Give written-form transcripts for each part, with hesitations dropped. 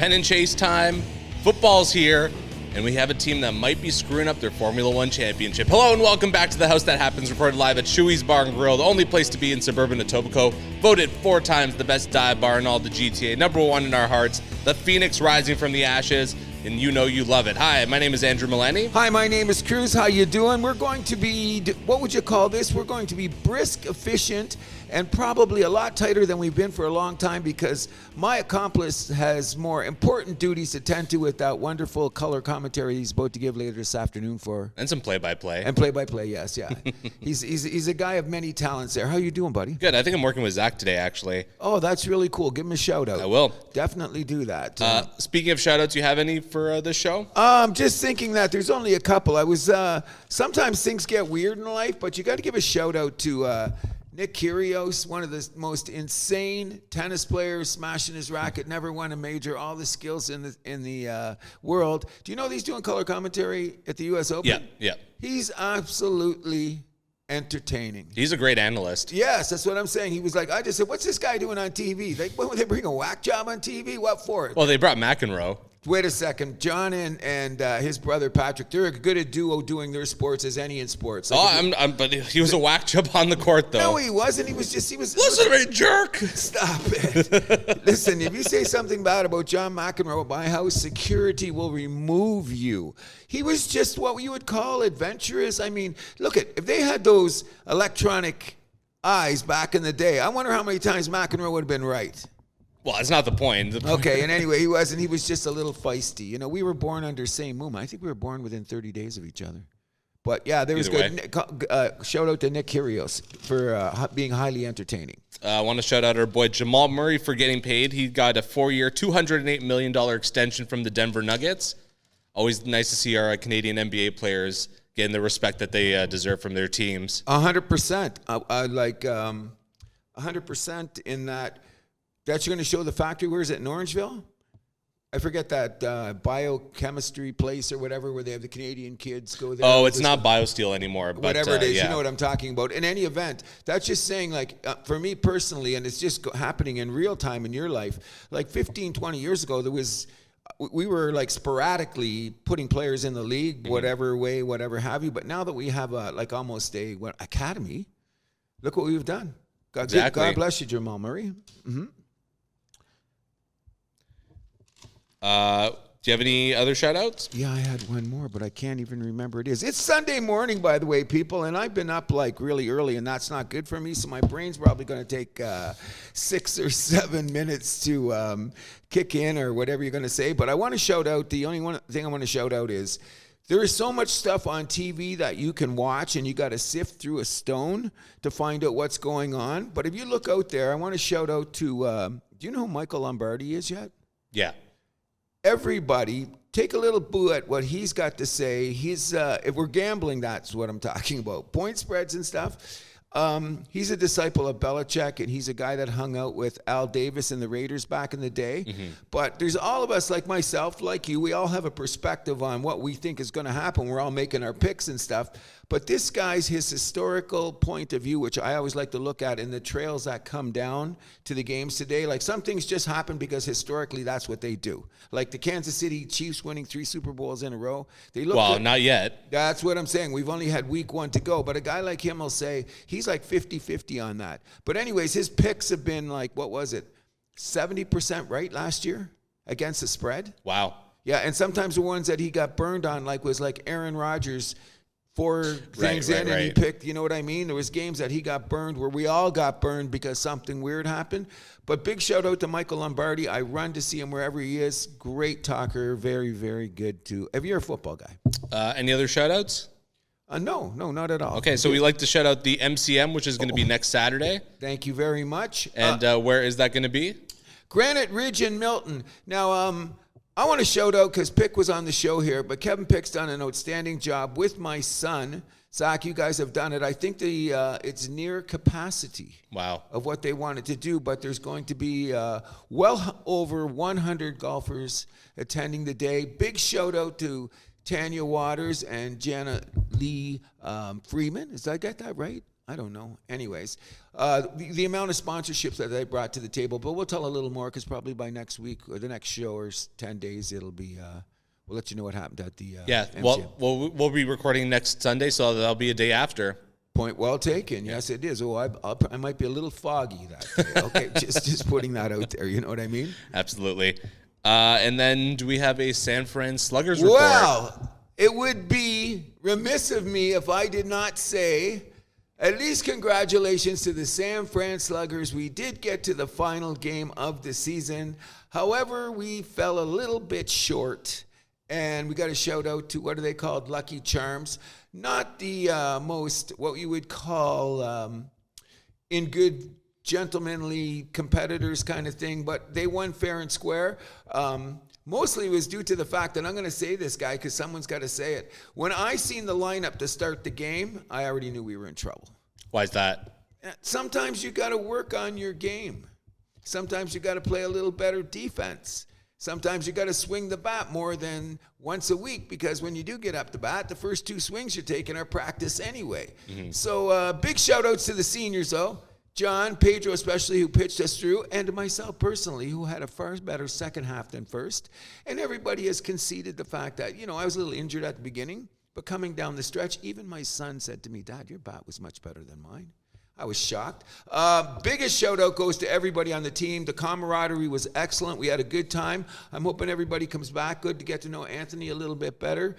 Pennant chase time. Football's here. And we have a team that might be screwing up their Formula One championship. Hello and welcome back to The House That Happens, recorded live at Chewy's Bar and Grill, the only place to be in suburban Etobicoke. Voted 4 times the best dive bar in all the GTA. #1 in our hearts. The Phoenix rising from the ashes. And you know you love it. Hi, my name is Andrew Milani. Hi, my name is Cruz. How you doing? We're going to be, what would you call this? We're going to be brisk, efficient, and probably a lot tighter than we've been for a long time because my accomplice has more important duties to tend to with that wonderful color commentary he's about to give later this afternoon for. And some play-by-play. And play-by-play, yes, yeah. He's a guy of many talents there. How you doing, buddy? Good. I think I'm working with Zach today, actually. Oh, that's really cool. Give him a shout-out. I will. Definitely do that. Speaking of shout-outs, you have any for this show? I'm just thinking that there's only a couple. I was sometimes things get weird in life, but you got to give a shout out to Nick Kyrgios, one of the most insane tennis players, smashing his racket, never won a major, all the skills in the world. Do you know he's doing color commentary at the U.S. Open? Yeah. He's absolutely entertaining. He's a great analyst. Yes, that's what I'm saying. He was like, I just said, what's this guy doing on TV? Like, what, would they bring a whack job on TV? What for? Well, they brought McEnroe. Wait a second. John and his brother Patrick, they're as good a duo doing their sports as any in sports. Like but he was a whack job on the court, though. No, he wasn't. He was. Listen to me, jerk. Stop it. Listen, if you say something bad about John McEnroe at my house, security will remove you. He was just what you would call adventurous. I mean, look if they had those electronic eyes back in the day, I wonder how many times McEnroe would have been right. Well, that's not the point. Okay, and anyway, he wasn't. He was just a little feisty. You know, we were born under same moon. I think we were born within 30 days of each other. But yeah, there was good. Shout out to Nick Kyrgios for being highly entertaining. I want to shout out our boy Jamal Murray for getting paid. He got a 4-year, $208 million extension from the Denver Nuggets. Always nice to see our Canadian NBA players getting the respect that they deserve from their teams. 100%. I like 100% in that. That's going to show the factory. Where is it, in Orangeville? I forget that biochemistry place or whatever where they have the Canadian kids go there. Oh, it's not BioSteel anymore. But, whatever it is, yeah. You know what I'm talking about. In any event, that's just saying, like, for me personally, and it's just happening in real time in your life, like 15, 20 years ago, we were like sporadically putting players in the league, whatever way, whatever have you. But now that we have almost a academy, look what we've done. Exactly. God bless you, Jamal Murray. Mm-hmm. Do you have any other shout-outs? Yeah, I had one more, but I can't even remember it is. It's Sunday morning, by the way, people, and I've been up like really early, and that's not good for me, so my brain's probably going to take 6 or 7 minutes to kick in or whatever you're going to say. But I want to shout out, the only one thing I want to shout out is there is so much stuff on TV that you can watch, and you got to sift through a stone to find out what's going on. But if you look out there, I want to shout out to, do you know who Michael Lombardi is yet? Yeah. Everybody, take a little boo at what he's got to say. If we're gambling, that's what I'm talking about. Point spreads and stuff. He's a disciple of Belichick, and he's a guy that hung out with Al Davis and the Raiders back in the day. Mm-hmm. But there's all of us, like myself, like you, we all have a perspective on what we think is going to happen. We're all making our picks and stuff. But this guy's his historical point of view, which I always like to look at in the trails that come down to the games today. Like some things just happen because historically that's what they do. Like the Kansas City Chiefs winning 3 Super Bowls in a row. Not yet. That's what I'm saying. We've only had week 1 to go. But a guy like him will say he's like 50-50 on that. But anyways, his picks have been like, what was it, 70% right last year against the spread? Wow. Yeah, and sometimes the ones that he got burned on was like Aaron Rodgers 4 things in, and he picked, you know what I mean? There was games that he got burned where we all got burned because something weird happened. But big shout out to Michael Lombardi. I run to see him wherever he is. Great talker. Very, very good too. If you're a football guy. Any other shout outs? No, not at all. Okay, so we like to shout out the MCM, which is going to be next Saturday. Thank you very much. And where is that going to be? Granite Ridge in Milton. Now, I want to shout out because Pick was on the show here, but Kevin Pick's done an outstanding job with my son. Zach, you guys have done it. I think it's near capacity. Wow. Of what they wanted to do, but there's going to be well over 100 golfers attending the day. Big shout out to Tanya Waters and Jana Lee Freeman. Did I get that right? I don't know. Anyways, the amount of sponsorships that they brought to the table, but we'll tell a little more because probably by next week or the next show or 10 days, it'll be, we'll let you know what happened at the MCM. We'll be recording next Sunday, so that'll be a day after. Point well taken. Yes, it is. Oh, I might be a little foggy that day. Okay, just putting that out there. You know what I mean? Absolutely. And then do we have a San Fran Sluggers report? Well, it would be remiss of me if I did not say at least congratulations to the San Fran Sluggers. We did get to the final game of the season. However, we fell a little bit short. And we got a shout out to, what are they called? Lucky Charms. Not the most, what you would call in good gentlemanly competitors kind of thing, but they won fair and square. Mostly it was due to the fact that I'm going to say this, guy, because someone's got to say it. When I seen the lineup to start the game, I already knew we were in trouble. Why is that? Sometimes you got to work on your game. Sometimes you got to play a little better defense. Sometimes you got to swing the bat more than once a week, because when you do get up the bat, the first 2 swings you're taking are practice anyway. Mm-hmm. So big shout outs to the seniors, though. John, Pedro especially, who pitched us through, and to myself personally, who had a far better second half than first. And everybody has conceded the fact that, I was a little injured at the beginning, but coming down the stretch, even my son said to me, Dad, your bat was much better than mine. I was shocked. Biggest shout out goes to everybody on the team. The camaraderie was excellent. We had a good time. I'm hoping everybody comes back. Good to get to know Anthony a little bit better.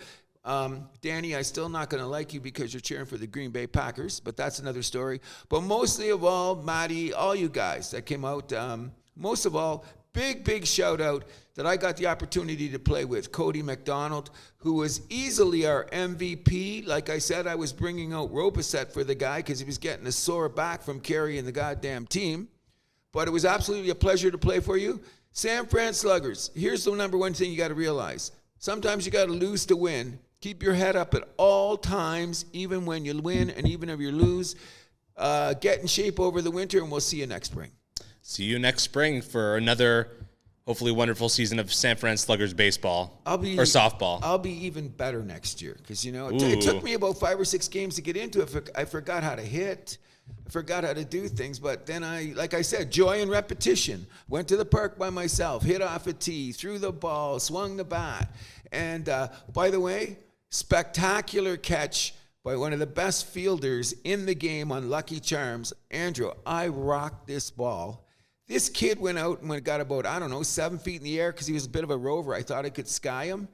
Danny, I'm still not going to like you because you're cheering for the Green Bay Packers, but that's another story. But mostly of all, Maddie, all you guys that came out, most of all, big shout out that I got the opportunity to play with Cody McDonald, who was easily our MVP. Like I said, I was bringing out Roboset for the guy because he was getting a sore back from carrying the goddamn team. But it was absolutely a pleasure to play for you. San Fran Sluggers, here's the number one thing you got to realize. Sometimes you got to lose to win. Keep your head up at all times, even when you win and even if you lose. Get in shape over the winter, and we'll see you next spring. See you next spring for another, hopefully, wonderful season of San Fran Sluggers baseball or softball. I'll be even better next year because, it took me about 5 or 6 games to get into it. I forgot how to hit. I forgot how to do things. But then like I said, joy and repetition. Went to the park by myself, hit off a tee, threw the ball, swung the bat. And by the way, spectacular catch by one of the best fielders in the game on Lucky Charms. Andrew, I rocked this ball. This kid went out and got about, 7 feet in the air because he was a bit of a rover. I thought I could sky him.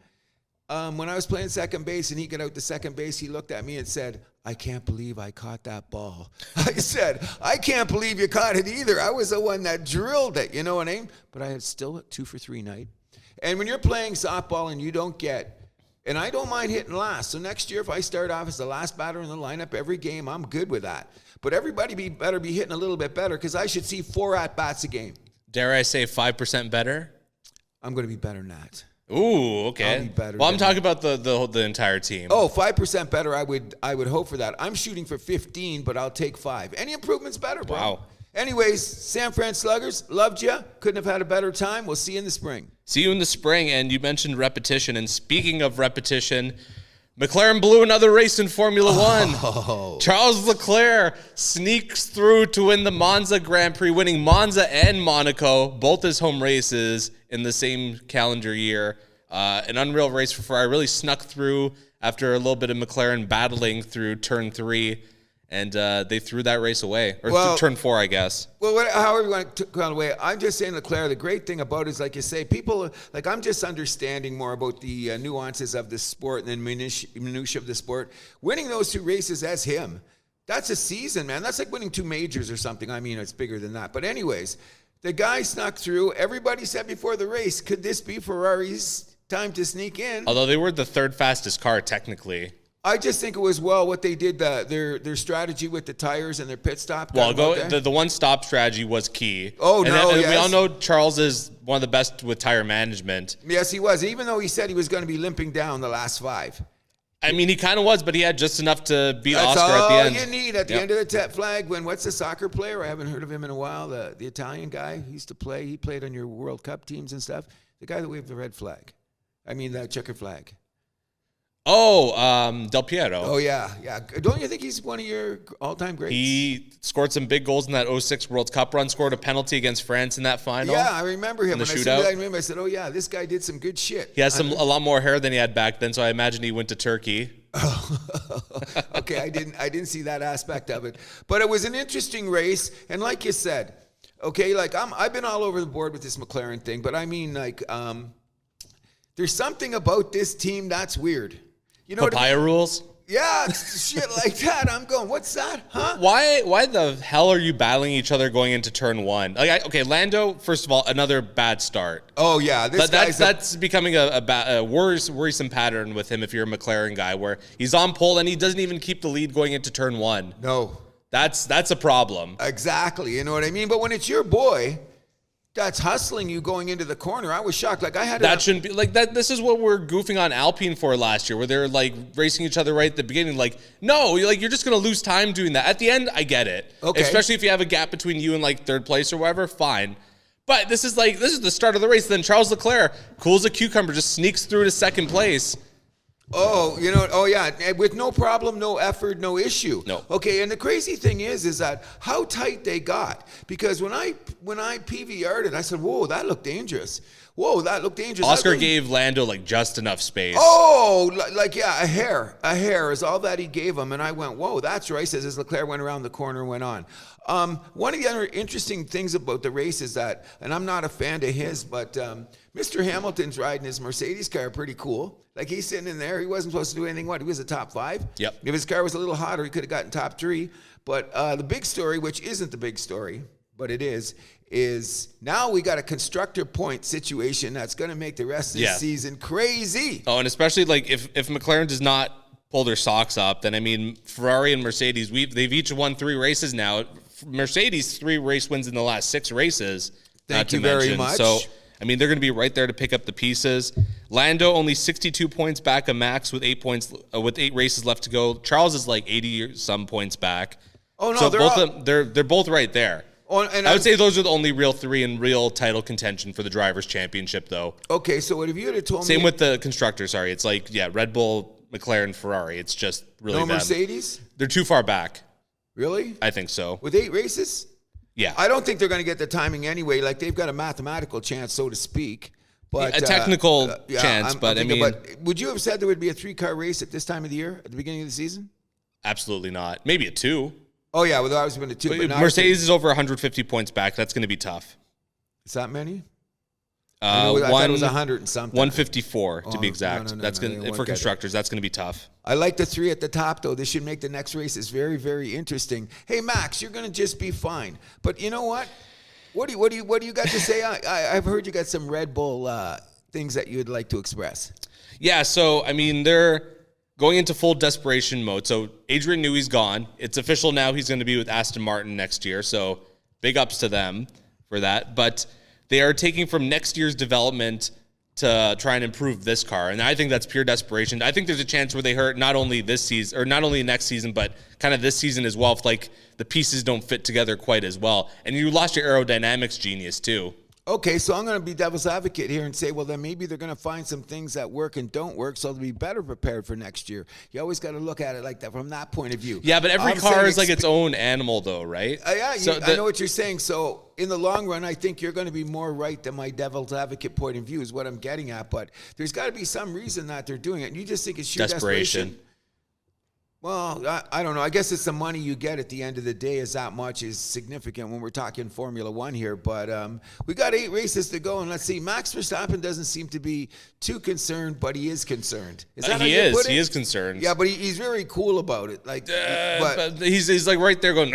When I was playing second base and he got out to second base, he looked at me and said, I can't believe I caught that ball. I said, I can't believe you caught it either. I was the one that drilled it, you know what I mean? But I had still a 2 for 3 night. And when you're playing softball and you don't get, and I don't mind hitting last. So next year, if I start off as the last batter in the lineup every game, I'm good with that. But everybody better be hitting a little bit better because I should see 4 at-bats a game. Dare I say 5% better? I'm going to be better than that. Ooh, okay. I'll be better. Well, I'm talking about the entire team. Oh, 5% better. I would hope for that. I'm shooting for 15, but I'll take 5. Any improvement's better, bro. Wow. Anyways, San Fran Sluggers, loved you. Couldn't have had a better time. We'll see you in the spring. See you in the spring. And you mentioned repetition. And speaking of repetition, McLaren blew another race in Formula One. Charles Leclerc sneaks through to win the Monza Grand Prix, winning Monza and Monaco, both his home races in the same calendar year. An unreal race for Ferrari. Really snuck through after a little bit of McLaren battling through turn 3. And they threw that race away. Or turn 4, I guess. Well, however you want to go away, I'm just saying, Leclerc, the great thing about it is, like you say, people, like I'm just understanding more about the nuances of the sport and the minutiae of the sport. Winning those 2 races as him, that's a season, man. That's like winning 2 majors or something. I mean, it's bigger than that. But anyways, the guy snuck through. Everybody said before the race, could this be Ferrari's time to sneak in? Although they were the 3rd fastest car, technically. I just think it was, what they did, their strategy with the tires and their pit stop. Well, the one-stop strategy was key. Oh, and yes. We all know Charles is one of the best with tire management. Yes, he was, even though he said he was going to be limping down the last 5. I mean, he kind of was, but he had just enough to beat Oscar at the end. That's all you need at the end of the flag. What's the soccer player? I haven't heard of him in a while. The Italian guy who used to play. He played on your World Cup teams and stuff. The guy that waved the red flag. I mean, the checker flag. Del Piero. Oh, yeah. Don't you think he's one of your all-time greats? He scored some big goals in that 06 World Cup run, scored a penalty against France in that final. Yeah, I remember him. In the when shootout. I said, oh, yeah, this guy did some good shit. He has a lot more hair than he had back then, so I imagine he went to Turkey. Okay, I didn't see that aspect of it. But it was an interesting race, and like you said, okay, like I've been all over the board with this McLaren thing, but I mean, like, there's something about this team that's weird. You know Papaya rules? Yeah, shit like that. I'm going, what's that? Huh? Why the hell are you battling each other going into turn one? Okay, Lando, first of all, another bad start. Oh, yeah. That's becoming a worrisome pattern with him if you're a McLaren guy, where he's on pole and he doesn't even keep the lead going into turn one. No. That's a problem. Exactly. You know what I mean? But when it's your boy that's hustling you going into the corner, I was shocked. Like, I had that shouldn't be like that. This is what we're goofing on Alpine for last year, where they're like racing each other right at the beginning. Like, no, you're just gonna lose time doing that. At the end, I get it. Okay. Especially if you have a gap between you and like third place or whatever, fine. But this is the start of the race. Then Charles Leclerc, cool as a cucumber, just sneaks through to second place. Oh, yeah, with no problem, no effort, no issue. No. Okay, and the crazy thing is that how tight they got. Because when I PVR'd it, I said, whoa, that looked dangerous. Whoa, that looked dangerous. Oscar gave Lando like just enough space. Oh, a hair is all that he gave him. And I went, whoa, that's right. As Leclerc went around the corner and went on. One of the other interesting things about the race is that, and I'm not a fan of his, but Mr. Hamilton's riding his Mercedes car pretty cool. Like, he's sitting in there. He wasn't supposed to do anything. He was a top 5. Yep. If his car was a little hotter, he could have gotten top 3. But the big story, which isn't the big story, but it is now we got a constructor point situation that's going to make the rest of the season crazy. Oh, and especially like if McLaren does not pull their socks up, then I mean, Ferrari and Mercedes, they've each won 3 races now. Mercedes 3 race wins in the last 6 races. Thank you very much. So, I mean, they're going to be right there to pick up the pieces. Lando only 62 points back of Max with 8 races left to go. Charles is like 80 or some points back. Oh no, so they're both right there. Oh, and I would say those are the only real 3 in real title contention for the drivers' championship, though. Okay, so what if you had told me? Same with the constructors. Sorry, it's like Red Bull, McLaren, Ferrari. It's just really no them. Mercedes. They're too far back. Really? I think so. With 8 races? Yeah. I don't think they're going to get the timing anyway. Like, they've got a mathematical chance, so to speak. But a technical chance, but I mean... But would you have said there would be a 3-car race at this time of the year, at the beginning of the season? Absolutely not. Maybe a 2. Oh, yeah, well, there always been a 2. But Mercedes is over 150 points back. That's going to be tough. Is that many? I thought it was 100 and something. 154 to be exact. No, that's going for constructors. That's going to be tough. I like the 3 at the top, though. This should make the next races very, very interesting. Hey, Max, you're going to just be fine. But you know what? What do you got to say? I've heard you got some Red Bull things that you'd like to express. Yeah. So I mean, they're going into full desperation mode. So Adrian Newey's gone. It's official now. He's going to be with Aston Martin next year. So big ups to them for that. But they are taking from next year's development to try and improve this car. And I think that's pure desperation. I think there's a chance where they hurt not only this season, or not only next season, but kind of this season as well, if like the pieces don't fit together quite as well. And you lost your aerodynamics genius too. Okay, so I'm going to be devil's advocate here and say, well, then maybe they're going to find some things that work and don't work, so they'll be better prepared for next year. You always got to look at it like that from that point of view. Yeah, but every car is like its own animal, though, right? I know what you're saying. So in the long run, I think you're going to be more right than my devil's advocate point of view is what I'm getting at. But there's got to be some reason that they're doing it. And you just think it's sheer desperation. Well, I don't know. I guess it's the money you get at the end of the day is that much is significant when we're talking Formula One here. But we got 8 races to go, and let's see. Max Verstappen doesn't seem to be too concerned, but he is concerned. Is that he is? He is concerned. Yeah, but he's very cool about it. Like, but he's like right there going,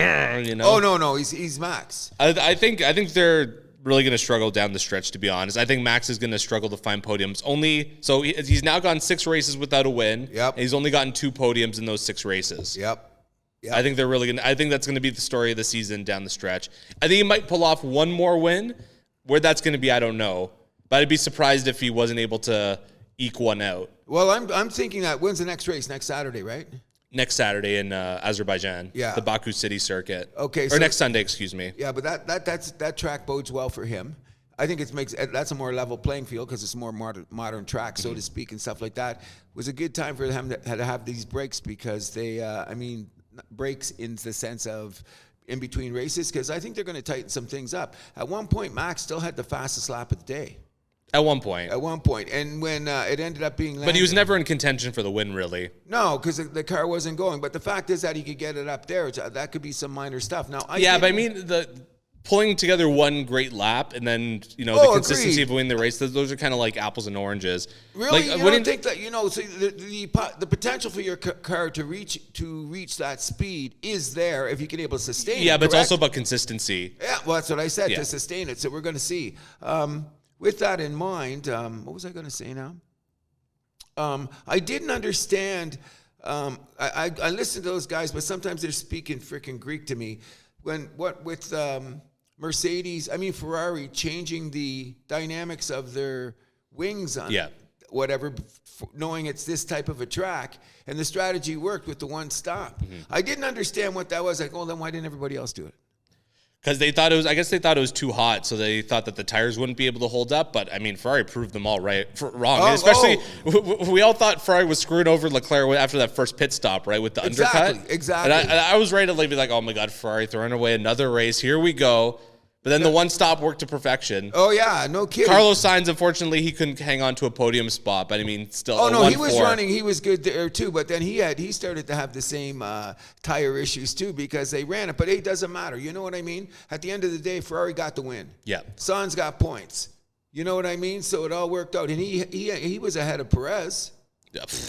you know. Oh no, he's Max. I think they're really going to struggle down the stretch, to be honest. I think Max is going to struggle to find podiums. So he's now gone 6 races without a win. Yep. And he's only gotten 2 podiums in those 6 races. Yep. I think they're really going to, I think that's going to be the story of the season down the stretch. I think he might pull off one more win. Where that's going to be, I don't know. But I'd be surprised if he wasn't able to eke one out. Well, I'm thinking that when's the next race? Next Saturday, right? Next Saturday in Azerbaijan. Yeah. The Baku City circuit. Okay. Or next Sunday, excuse me. Yeah, but that track bodes well for him. I think that's a more level playing field because it's a more modern track, so to speak, and stuff like that. It was a good time for them to have these breaks because they, breaks in the sense of in between races, because I think they're going to tighten some things up. At one point, Max still had the fastest lap of the day. At one point. And when it ended up being Landon, but he was never in contention for the win, really. No, because the car wasn't going. But the fact is that he could get it up there. That could be some minor stuff. Now, but I mean, pulling together one great lap and then, the consistency of winning the race, those are kind of like apples and oranges. Really? You don't think that, so the potential for your car to reach that speed is there if you can able to sustain it. Yeah, but correct? It's also about consistency. Yeah, well, that's what I said, to sustain it. So we're going to see. With that in mind, what was I going to say now? I didn't understand. I listen to those guys, but sometimes they're speaking freaking Greek to me. With Ferrari changing the dynamics of their wings on whatever, knowing it's this type of a track, and the strategy worked with the one stop. Mm-hmm. I didn't understand what that was. Like, then why didn't everybody else do it? Because they thought it was too hot, so they thought that the tires wouldn't be able to hold up. But I mean, Ferrari proved them all wrong. We all thought Ferrari was screwing over Leclerc after that first pit stop, right, with the undercut. Exactly. And I was ready to be like, oh my God, Ferrari throwing away another race. Here we go. But then the one stop worked to perfection. Oh yeah, no kidding. Carlos Sainz, unfortunately, he couldn't hang on to a podium spot. But I mean, still. Oh no, he was running. He was good there too. But then he started to have the same tire issues too because they ran it. But it doesn't matter. You know what I mean? At the end of the day, Ferrari got the win. Yeah. Sainz got points. You know what I mean? So it all worked out, and he was ahead of Perez.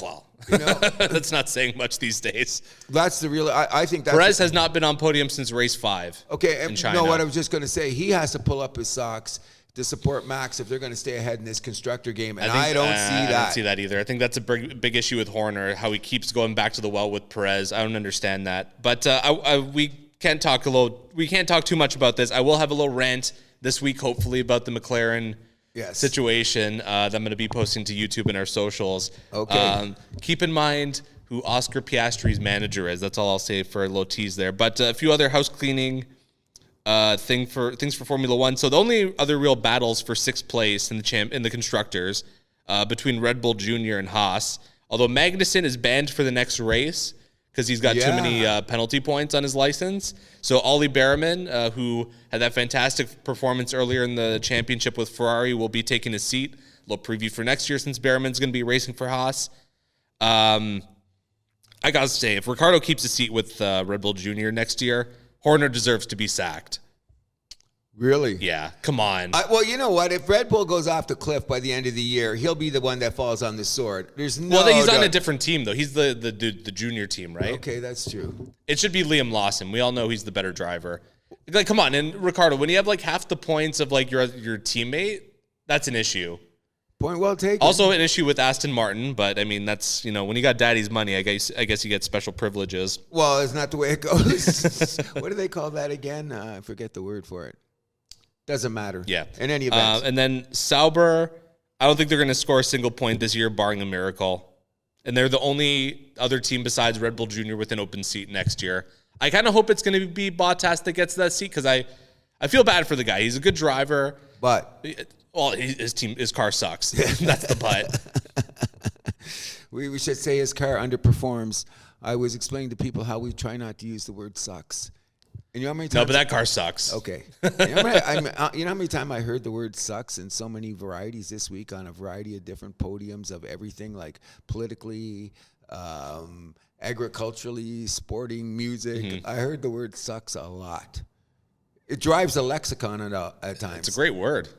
Well, that's not saying much these days. That's the real. I think that's Perez has not been on podium since race 5. Okay, in China. No, what I was just going to say, he has to pull up his socks to support Max if they're going to stay ahead in this constructor game, and I don't see that. I don't see that either. I think that's a big issue with Horner, how he keeps going back to the well with Perez. I don't understand that, but we can't talk too much about this. I will have a little rant this week, hopefully, about the McLaren. Situation that I'm going to be posting to YouTube and our socials. Okay. Keep in mind who Oscar Piastri's manager is. That's all I'll say for a little tease there. But a few other house cleaning things for Formula One. So the only other real battles for 6th place in the constructors between Red Bull Junior and Haas. Although Magnussen is banned for the next race because he's got too many penalty points on his license. So Ollie Behrman, who had that fantastic performance earlier in the championship with Ferrari, will be taking his seat. A little preview for next year since Behrman's going to be racing for Haas. I got to say, if Ricciardo keeps a seat with Red Bull Junior next year, Horner deserves to be sacked. Really? Yeah, come on. Well, you know what? If Red Bull goes off the cliff by the end of the year, he'll be the one that falls on the sword. There's no. Well, he's on a different team though. He's the junior team, right? Okay, that's true. It should be Liam Lawson. We all know he's the better driver. Like, come on, and Ricciardo, when you have like half the points of like your teammate, that's an issue. Point well taken. Also an issue with Aston Martin, but I mean that's when you got daddy's money, I guess you get special privileges. Well, it's not the way it goes. What do they call that again? I forget the word for it. Doesn't matter. Yeah. In any event. And then Sauber, I don't think they're going to score a single point this year, barring a miracle. And they're the only other team besides Red Bull Junior with an open seat next year. I kind of hope it's going to be Bottas that gets that seat because I feel bad for the guy. He's a good driver. But. Well, his car sucks. That's the but. We should say his car underperforms. I was explaining to people how we try not to use the word sucks. And you know how many times? No, but that car sucks. Okay. You know how many times I heard the word sucks in so many varieties this week on a variety of different podiums of everything, like politically, agriculturally, sporting, music. Mm-hmm. I heard the word sucks a lot. It drives a lexicon at times. It's a great word.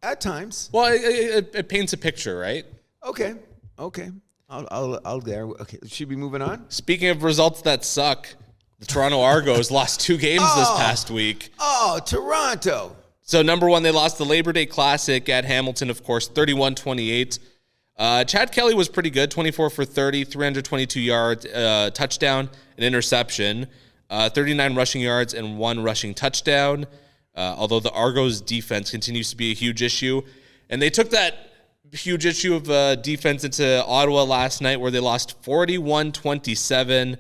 At times. Well, it paints a picture, right? Okay. I'll there. Okay. Should we be moving on? Speaking of results that suck, the Toronto Argos lost 2 games this past week. Oh, Toronto. So, number one, they lost the Labor Day Classic at Hamilton, of course, 31-28. Chad Kelly was pretty good, 24 for 30, 322 yards, touchdown, an interception, 39 rushing yards, and 1 rushing touchdown, although the Argos defense continues to be a huge issue. And they took that huge issue of defense into Ottawa last night where they lost 41-27.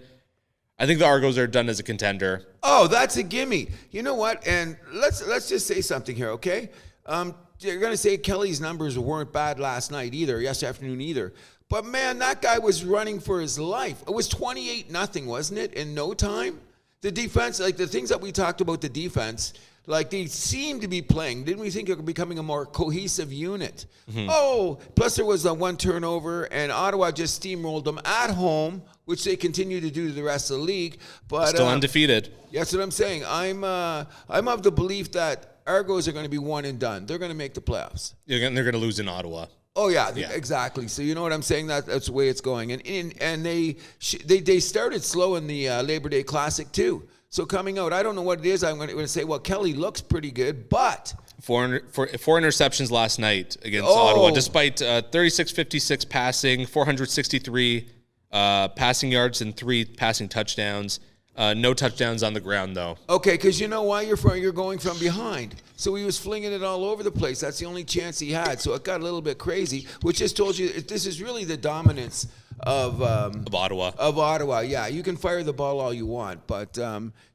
I think the Argos are done as a contender. Oh, that's a gimme. You know what? And let's just say something here, okay? Do you're going to say Kelly's numbers weren't bad last night either, yesterday afternoon either. But, man, that guy was running for his life. It was 28-0, wasn't it, in no time? The defense, like the things that we talked about, the defense, like they seem to be playing. Didn't we think it were becoming a more cohesive unit? Mm-hmm. Oh, plus there was one turnover, and Ottawa just steamrolled them at home, which they continue to do to the rest of the league. But still undefeated. That's what I'm saying. I'm of the belief that Argos are going to be one and done. They're going to make the playoffs. They're going to lose in Ottawa. Oh yeah, exactly. So you know what I'm saying? That's the way it's going. And they started slow in the Labor Day Classic too. So coming out, I don't know what it is. I'm going to say, well, Kelly looks pretty good, but four interceptions last night against Ottawa, despite 36-56 passing, 463 passing yards, and 3 passing touchdowns. No touchdowns on the ground, though. Okay, because you know why? You're going from behind. So he was flinging it all over the place. That's the only chance he had. So it got a little bit crazy, which just told you this is really the dominance of Ottawa. Of Ottawa, yeah. You can fire the ball all you want. But,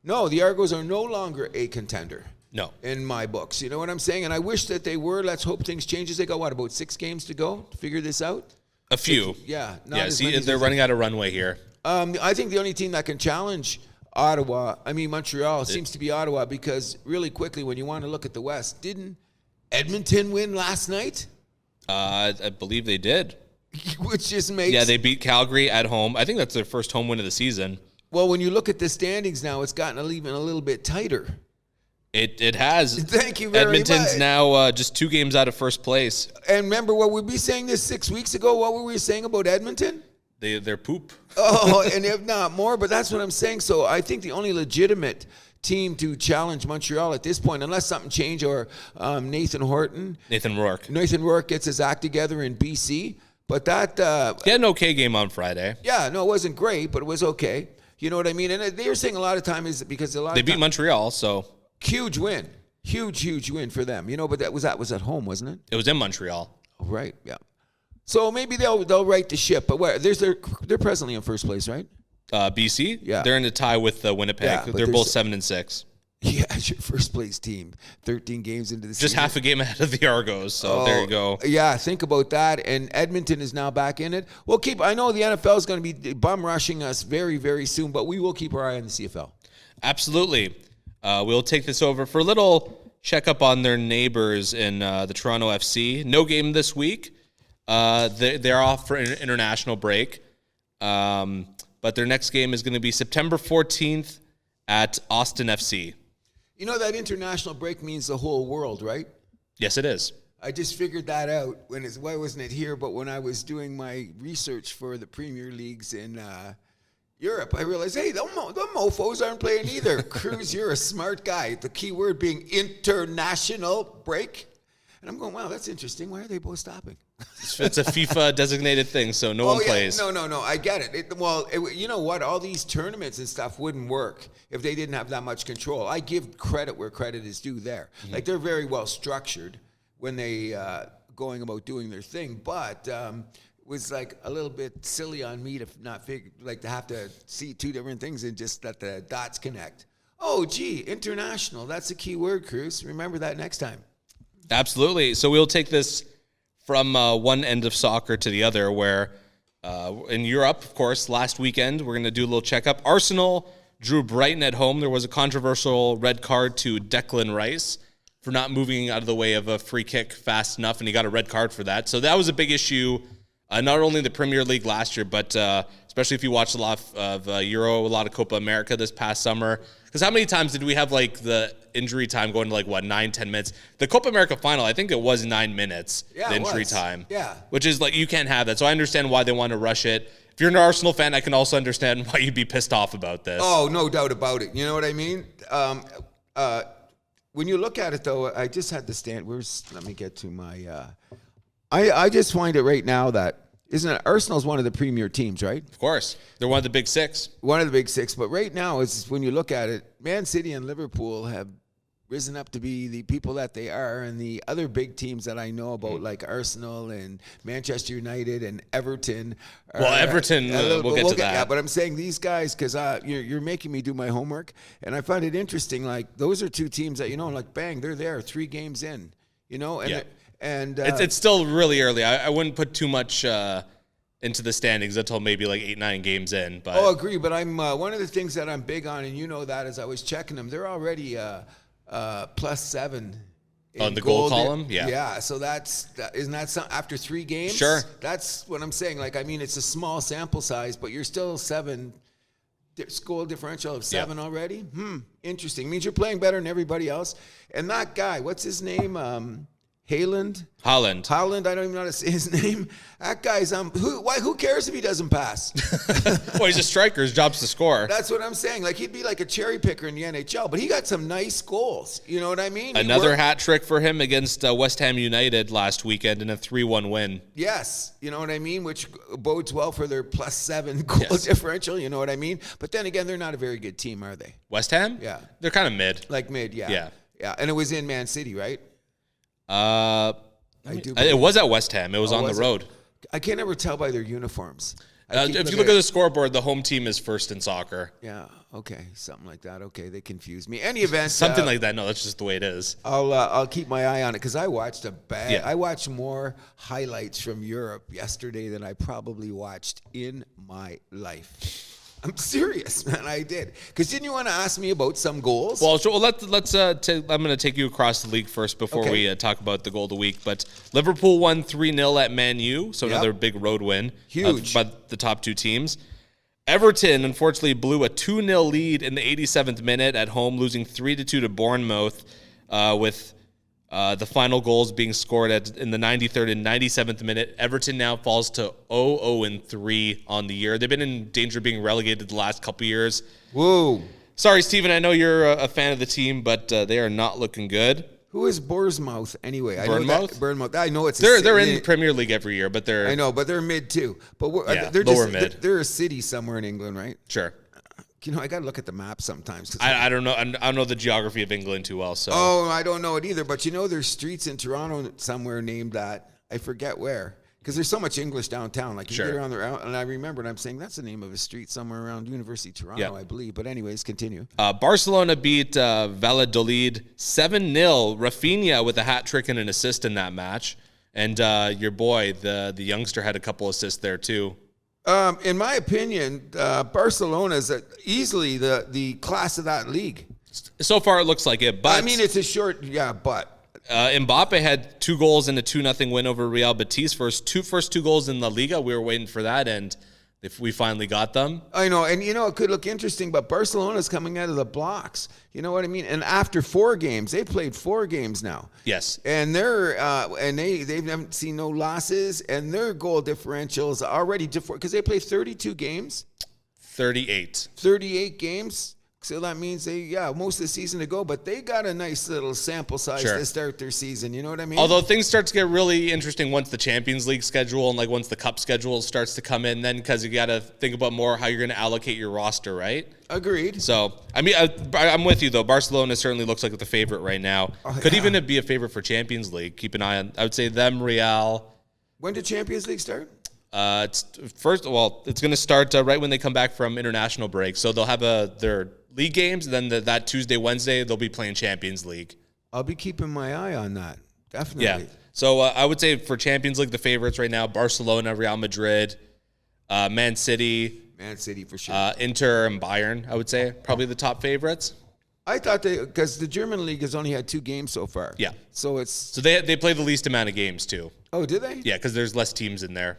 no, the Argos are no longer a contender. No. In my books. You know what I'm saying? And I wish that they were. Let's hope things change. They got, about 6 games to go to figure this out? A few. See, they're running out of runway here. I think the only team that can challenge Montreal seems to be Ottawa, because really quickly, when you want to look at the West, didn't Edmonton win last night? I believe they did. Which just makes... Yeah, they beat Calgary at home. I think that's their first home win of the season. Well, when you look at the standings now, it's gotten even a little bit tighter. It has. Thank you very Edmonton's much. now just 2 games out of first place. And remember what we were saying this 6 weeks ago? What were we saying about Edmonton? They're poop. Oh, and if not more, but that's what I'm saying. So I think the only legitimate team to challenge Montreal at this point, unless something changed, or Nathan Rourke gets his act together in BC. But that... he had an okay game on Friday. Yeah, no, it wasn't great, but it was okay. You know what I mean? And they were saying a lot of time is because they beat Montreal, so... Huge win. Huge win for them. You know, but that was at home, wasn't it? It was in Montreal. Oh, right, yeah. So maybe they'll right the ship. But they're presently in first place, right? BC? Yeah. They're in a tie with Winnipeg. Yeah, they're both 7-6. Yeah, it's your first place team. 13 games into the season. Just half a game ahead of the Argos, so there you go. Yeah, think about that. And Edmonton is now back in it. I know the NFL is going to be bum rushing us very, very soon, but we will keep our eye on the CFL. Absolutely. We'll take this over for a little checkup on their neighbors in the Toronto FC. No game this week. They're off for an international break. But their next game is going to be September 14th at Austin FC. You know, that international break means the whole world, right? Yes, it is. I just figured that out why wasn't it here? But when I was doing my research for the Premier Leagues in Europe, I realized, hey, the mofos aren't playing either. Cruz, you're a smart guy. The key word being international break. And I'm going, wow, that's interesting. Why are they both stopping? It's a FIFA designated thing, so no one plays. No. I get it. You know what? All these tournaments and stuff wouldn't work if they didn't have that much control. I give credit where credit is due there. Mm-hmm. Like, they're very well structured when they going about doing their thing, but was like a little bit silly on me to not figure, like, to have to see 2 different things and just let the dots connect. Oh, gee, international. That's a key word, Cruz. Remember that next time. Absolutely. So we'll take this from one end of soccer to the other, where in Europe, of course, last weekend, we're going to do a little checkup. Arsenal drew Brighton at home. There was a controversial red card to Declan Rice for not moving out of the way of a free kick fast enough, and he got a red card for that. So that was a big issue, not only in the Premier League last year, but especially if you watched a lot of Euro, a lot of Copa America this past summer. Because how many times did we have, like, the injury time going to, 9-10 minutes? The Copa America final, I think it was 9 minutes, the injury time. Yeah. Which is, you can't have that. So I understand why they want to rush it. If you're an Arsenal fan, I can also understand why you'd be pissed off about this. Oh, no doubt about it. You know what I mean? When you look at it, though, I just had to stand. Let me get to my... I just find it right now that... Isn't it? Arsenal's one of the premier teams, right? Of course. They're one of the big 6. One of the big 6. But right now, when you look at it, Man City and Liverpool have risen up to be the people that they are. And the other big teams that I know about, like Arsenal and Manchester United and Everton. Everton, we'll get to that. Yeah, but I'm saying these guys, because you're making me do my homework. And I find it interesting, those are 2 teams that, bang, they're there 3 games in. you know, and Yeah. and It's still really early. I wouldn't put too much into the standings until maybe like 8-9 games in. But oh, agree. But I'm one of the things that I'm big on, and you know that as I was checking them, they're already +7. on the goal column, yeah. Yeah, so isn't that some, after 3 games? Sure. That's what I'm saying. Like, I mean, it's a small sample size, but you're still 7 goal differential of 7 already. Interesting. Means you're playing better than everybody else. And that guy, what's his name? Holland. I don't even know how to say his name. That guy's who cares if he doesn't pass? Well, he's a striker. His job's to score. That's what I'm saying. Like, he'd be like a cherry picker in the NHL, but he got some nice goals. You know what I mean? Another hat trick for him against West Ham United last weekend in a 3-1 win. Yes, you know what I mean, which bodes well for their +7 goal differential. You know what I mean? But then again, they're not a very good team, are they? West Ham? Yeah, they're kind of mid. Like mid, yeah. Yeah. And it was in Man City, right? It was at West Ham. It was on the road. I can't ever tell by their uniforms. If you look at the scoreboard, the home team is first in soccer. Yeah. Okay. Something like that. Okay. They confused me. Any event. Something like that. No, that's just the way it is. I'll keep my eye on it because I watched Yeah. I watched more highlights from Europe yesterday than I probably watched in my life. I'm serious, man. I did. Because didn't you want to ask me about some goals? Well, so let's. I'm going to take you across the league first before we talk about the goal of the week. But Liverpool won 3-0 at Man U, so another big road win. Huge. By the top 2 teams. Everton, unfortunately, blew a 2-0 lead in the 87th minute at home, losing 3-2 to Bournemouth, with the final goals being scored in the 93rd and 97th minute. Everton now falls to 0-3 on the year. They've been in danger of being relegated the last couple years. Whoa. Sorry, Stephen, I know you're a fan of the team, but they are not looking good. Who is Bournemouth anyway? Bournemouth? I know it's they're in Premier League every year, but they're... I know, but they're mid too. But they're lower mid. They're a city somewhere in England, right? Sure. You know, I got to look at the map sometimes. I don't know. I don't know the geography of England too well. So. Oh, I don't know it either. But you know, there's streets in Toronto somewhere named that. I forget where. Because there's so much English downtown. Like, you get around there, and I remember, and I'm saying that's the name of a street somewhere around University of Toronto, I believe. But anyways, continue. Barcelona beat Valladolid 7-0. Rafinha with a hat trick and an assist in that match. And your boy, the youngster, had a couple assists there too. In my opinion, Barcelona is easily the class of that league. So far, it looks like it. But I mean, it's a short, but. Mbappe had 2 goals in a 2-0 win over Real Betis. First two goals in La Liga. We were waiting for that, and if we finally got them. I know, and you know, it could look interesting, but Barcelona's coming out of the blocks. You know what I mean? And after 4 games, they played 4 games now. Yes. And they haven't seen no losses, and their goal differentials are already different because they play 32 games. 38 games. So that means most of the season to go, but they got a nice little sample size to start their season. You know what I mean? Although things start to get really interesting once the Champions League schedule and once the Cup schedule starts to come in, then because you got to think about more how you're going to allocate your roster, right? Agreed. So, I mean, I'm with you, though. Barcelona certainly looks like the favorite right now. Could even be a favorite for Champions League. Keep an eye on, I would say, them, Real. When did Champions League start? It's going to start right when they come back from international break. So they'll have their league games, and then that Tuesday, Wednesday, they'll be playing Champions League. I'll be keeping my eye on that. Definitely. Yeah. So I would say for Champions League, the favorites right now, Barcelona, Real Madrid, Man City. Man City for sure. Inter and Bayern, I would say, probably the top favorites. I thought because the German league has only had 2 games so far. Yeah. So they play the least amount of games too. Oh, did they? Yeah, because there's less teams in there.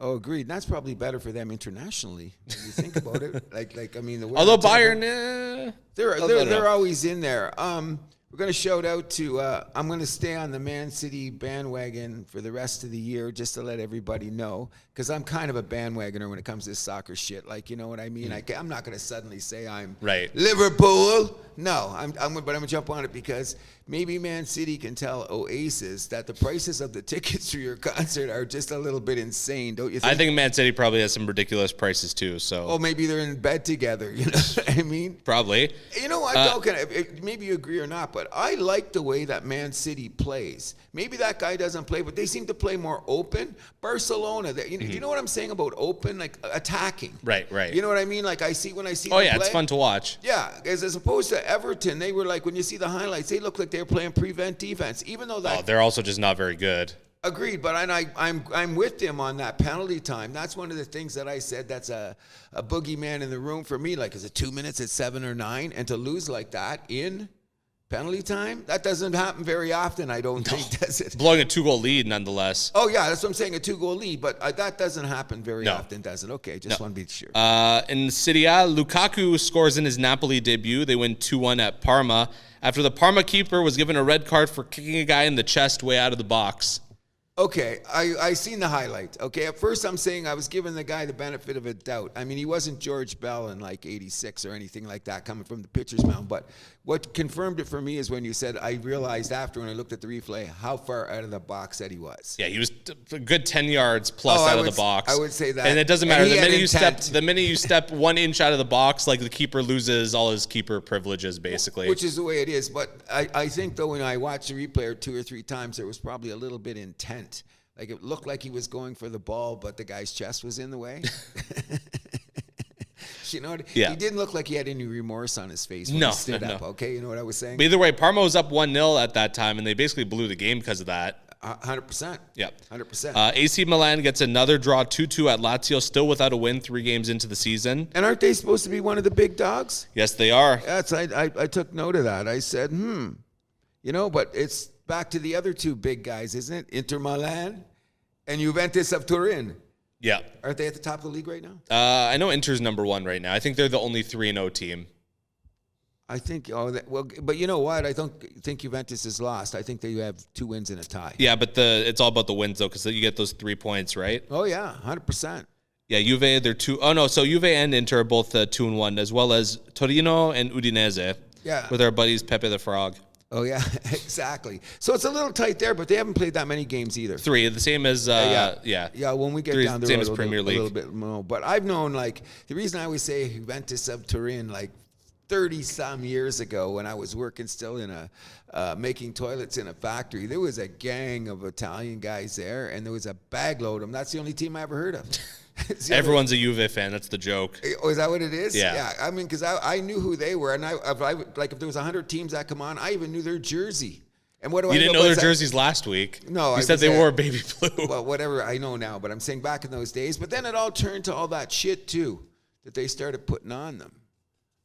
Oh, agreed. That's probably better for them internationally when you think about it. Like I mean, although Bayern, they're always in there. We're going to shout out to. I'm going to stay on the Man City bandwagon for the rest of the year, just to let everybody know, because I'm kind of a bandwagoner when it comes to this soccer shit. Like, you know what I mean? I'm not going to suddenly say I'm Liverpool. No, but I'm going to jump on it because maybe Man City can tell Oasis that the prices of the tickets for your concert are just a little bit insane, don't you think? I think Man City probably has some ridiculous prices too. So. Oh, maybe they're in bed together. You know what I mean? Probably. You know what? Maybe you agree or not, but but I like the way that Man City plays. Maybe that guy doesn't play, but they seem to play more open. Barcelona, you know what I'm saying about open, like attacking. Right. You know what I mean? Like when I see Oh, them yeah, play, it's fun to watch. Yeah, as opposed to Everton, they were like, when you see the highlights, they look like they were playing prevent defense, even though that. Oh, they're also just not very good. Agreed, but I'm with him on that penalty time. That's one of the things that I said that's a boogeyman in the room for me. Like, is it 2 minutes at 7 or 9? And to lose like that in penalty time, that doesn't happen very often, I don't think, does it? Blowing a 2-goal lead, nonetheless. Oh, yeah, that's what I'm saying, a 2-goal lead. But that doesn't happen very often, does it? Okay, just want to be sure. In Serie A, Lukaku scores in his Napoli debut. They win 2-1 at Parma after the Parma keeper was given a red card for kicking a guy in the chest way out of the box. Okay, I seen the highlight. Okay, at first I'm saying I was giving the guy the benefit of a doubt. I mean, he wasn't George Bell in like 86 or anything like that coming from the pitcher's mound. But what confirmed it for me is when you said, I realized after when I looked at the replay how far out of the box that he was. Yeah, he was a good 10 yards plus out of the box. I would say that. And it doesn't matter. The minute you step 1 inch out of the box, like the keeper loses all his keeper privileges, basically. Which is the way it is. But I think, though, when I watched the replay 2 or 3 times, there was probably a little bit intent. Like it looked like he was going for the ball, but the guy's chest was in the way. You know what? Yeah. He didn't look like he had any remorse on his face when he stood up. Okay, you know what I was saying? But either way, Parma was up 1-0 at that time, and they basically blew the game because of that. 100%. Yep. 100%. AC Milan gets another draw 2-2 at Lazio, still without a win 3 games into the season. And aren't they supposed to be one of the big dogs? Yes, they are. I took note of that. I said, you know, but it's back to the other 2 big guys, isn't it? Inter Milan and Juventus of Turin. Yeah. Aren't they at the top of the league right now? I know Inter's number 1 right now. I think they're the only 3-0 team. I think, but you know what? I don't think Juventus is lost. I think they have 2 wins and a tie. Yeah, but it's all about the wins, though, because you get those 3 points, right? Oh, yeah, 100%. Yeah, Juve, they're 2. Oh, no, so Juve and Inter are both 2-1, as well as Torino and Udinese. Yeah. With our buddies Pepe the Frog. Oh, yeah, exactly. So it's a little tight there, but they haven't played that many games either. 3, the same as, Yeah, when we get 3, down the same road as Premier League. a little bit more. But I've known, like, the reason I always say Juventus of Turin, like, 30-some years ago when I was working still in making toilets in a factory, there was a gang of Italian guys there, and there was a bag load of them. That's the only team I ever heard of. Everyone's a Juve fan. That's the joke. Oh, is that what it is? Yeah. I mean, because I knew who they were, and if there was 100 teams that come on, I even knew their jersey. And what do You didn't know their jerseys last week. No, you said they wore baby blue. Well, whatever, I know now, but I'm saying back in those days. But then it all turned to all that shit too that they started putting on them,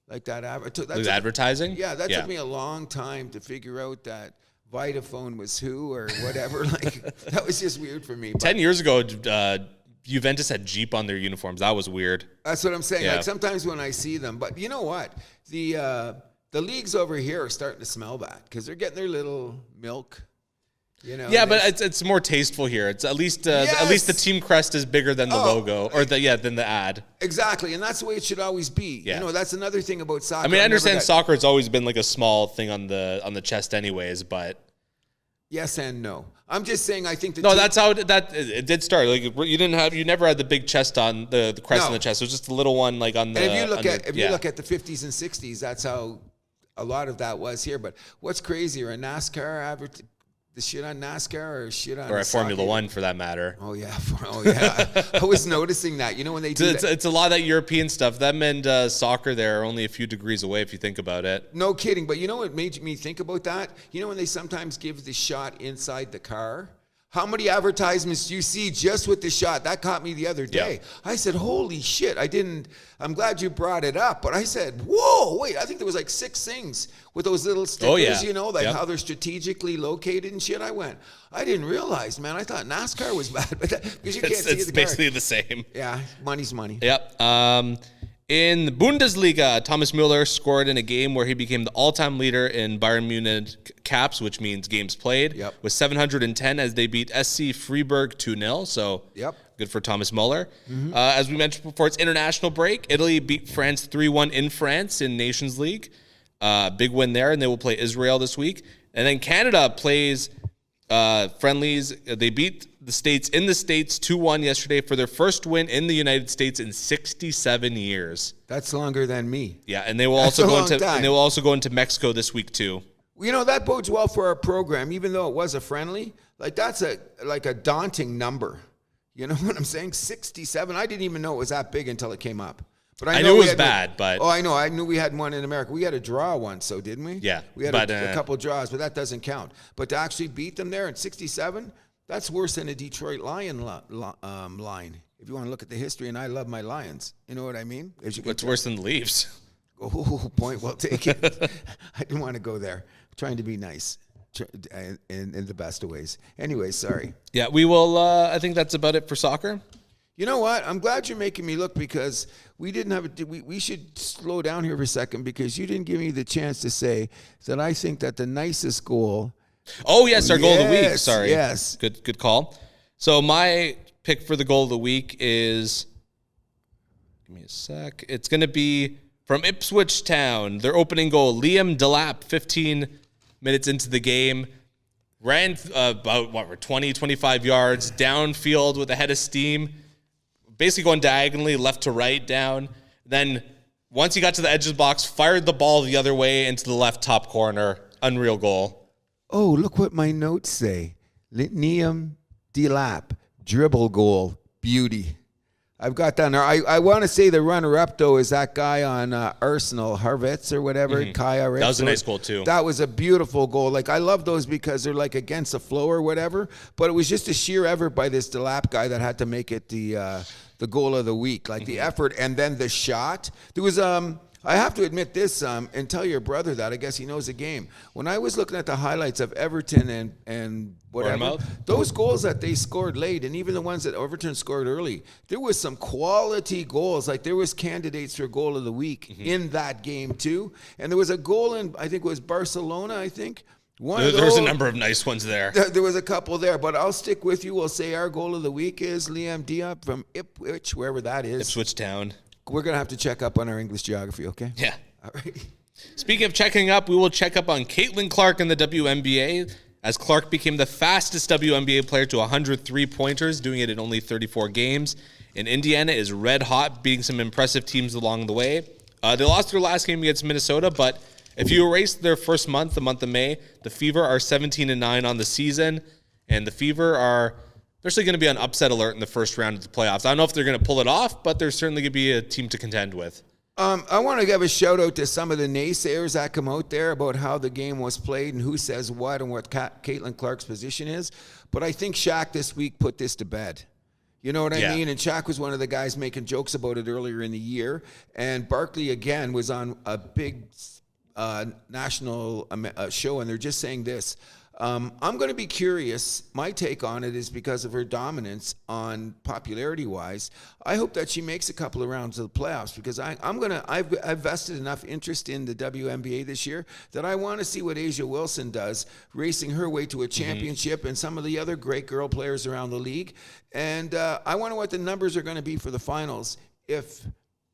like that. Advertising? Yeah, that took me a long time to figure out that Vitaphone was who or whatever. Like that was just weird for me. 10 years ago, Juventus had Jeep on their uniforms. That was weird. That's what I'm saying. Yeah. Like sometimes when I see them, but you know what? The leagues over here are starting to smell that because they're getting their little milk. You know, yeah, but it's more tasteful here. It's at least the team crest is bigger than the logo than the ad. Exactly, and that's the way it should always be. Yeah. You know, that's another thing about soccer. I mean, I understand soccer has always been like a small thing on the chest, anyways. But yes and no. I'm just saying. I think that's how it did start. Like you never had the big chest on the crest on the chest. It was just a little one like on the. And if you look at the 50s and 60s, that's how a lot of that was here. But what's crazier, a NASCAR the shit on NASCAR or shit on or Formula One for that matter. Oh yeah. I was noticing that. You know when they do it's a lot of that European stuff. Them and soccer there are only a few degrees away if you think about it. No kidding. But you know what made me think about that? You know when they sometimes give the shot inside the car? How many advertisements do you see just with the shot? That caught me the other day. Yeah. I said, holy shit. I'm glad you brought it up. But I said, whoa, wait, I think there was like 6 things with those little stickers, you know, like how they're strategically located and shit. I didn't realize, man. I thought NASCAR was bad. Because you can't see the car. It's basically the same. Yeah, money's money. Yep. In the Bundesliga, Thomas Müller scored in a game where he became the all-time leader in Bayern Munich caps, which means games played, with 710 as they beat SC Freiburg 2-0. So good for Thomas Müller. Mm-hmm. As we mentioned before, it's international break. Italy beat France 3-1 in France in Nations League. Big win there, and they will play Israel this week. And then Canada plays friendlies. They beat the States in the States 2-1 yesterday for their first win in the United States in 67 years. That's longer than me. Yeah, and they will also go into Mexico this week too. You know, that bodes well for our program, even though it was a friendly. Like, that's a daunting number. You know what I'm saying? 67. I didn't even know it was that big until it came up. But I knew it was bad, but... Oh, I know. I knew we had one in America. We had a draw once, so didn't we? Yeah. We had a couple draws, but that doesn't count. But to actually beat them there at 67, that's worse than a Detroit Lion line. If you want to look at the history, and I love my Lions. You know what I mean? What's worse than the Leafs? Oh, point well taken. I didn't want to go there. I'm trying to be nice in the best of ways. Anyway, sorry. Yeah, we will. I think that's about it for soccer. You know what? I'm glad you're making me look, because we didn't have we should slow down here for a second, because you didn't give me the chance to say that I think that the nicest goal. Oh, yes, our goal of the week. Sorry. Yes. Good call. So my pick for the goal of the week is, give me a sec. It's going to be from Ipswich Town. Their opening goal, Liam Delap, 15 minutes into the game, ran about 20, 25 yards downfield with a head of steam, basically going diagonally left to right down. Then once he got to the edge of the box, fired the ball the other way into the left top corner. Unreal goal. Oh, look what my notes say. Liam Delap, dribble goal, beauty. I've got down there. I want to say the runner-up, though, is that guy on Arsenal, Harvitz or whatever, Kaya. That was a nice goal, too. That was a beautiful goal. Like, I love those because they're, like, against the flow or whatever. But it was just a sheer effort by this Delap guy that had to make it the goal of the week. Like, the effort and then the shot. There was... I have to admit this, and tell your brother that. I guess he knows the game. When I was looking at the highlights of Everton and whatever, those goals that they scored late, and even the ones that Everton scored early, there was some quality goals. Like, there was candidates for goal of the week in that game too. And there was a goal in, I think it was Barcelona, I think. There's a number of nice ones there. There was a couple there, but I'll stick with you. We'll say our goal of the week is Liam Diop from Ipswich, wherever that is. Ipswich Town. We're going to have to check up on our English geography, okay? Yeah. All right. Speaking of checking up, we will check up on Caitlyn Clark in the WNBA, as Clark became the fastest WNBA player to 100 3-pointers, doing it in only 34 games. And Indiana is red hot, beating some impressive teams along the way. They lost their last game against Minnesota, but if you erase their first month, the month of May, the Fever are 17-9 on the season, and the Fever are... They're still going to be on upset alert in the first round of the playoffs. I don't know if they're going to pull it off, but they're certainly going to be a team to contend with. I want to give a shout out to some of the naysayers that come out there about how the game was played and who says what and what Caitlyn Clark's position is. But I think Shaq this week put this to bed. You know what I mean? And Shaq was one of the guys making jokes about it earlier in the year. And Barkley, again, was on a big national show, and they're just saying this. I'm going to be curious. My take on it is because of her dominance on popularity-wise. I hope that she makes a couple of rounds of the playoffs, because I've vested enough interest in the WNBA this year that I want to see what A'ja Wilson does, racing her way to a championship, and some of the other great girl players around the league. And I wonder what the numbers are going to be for the finals. If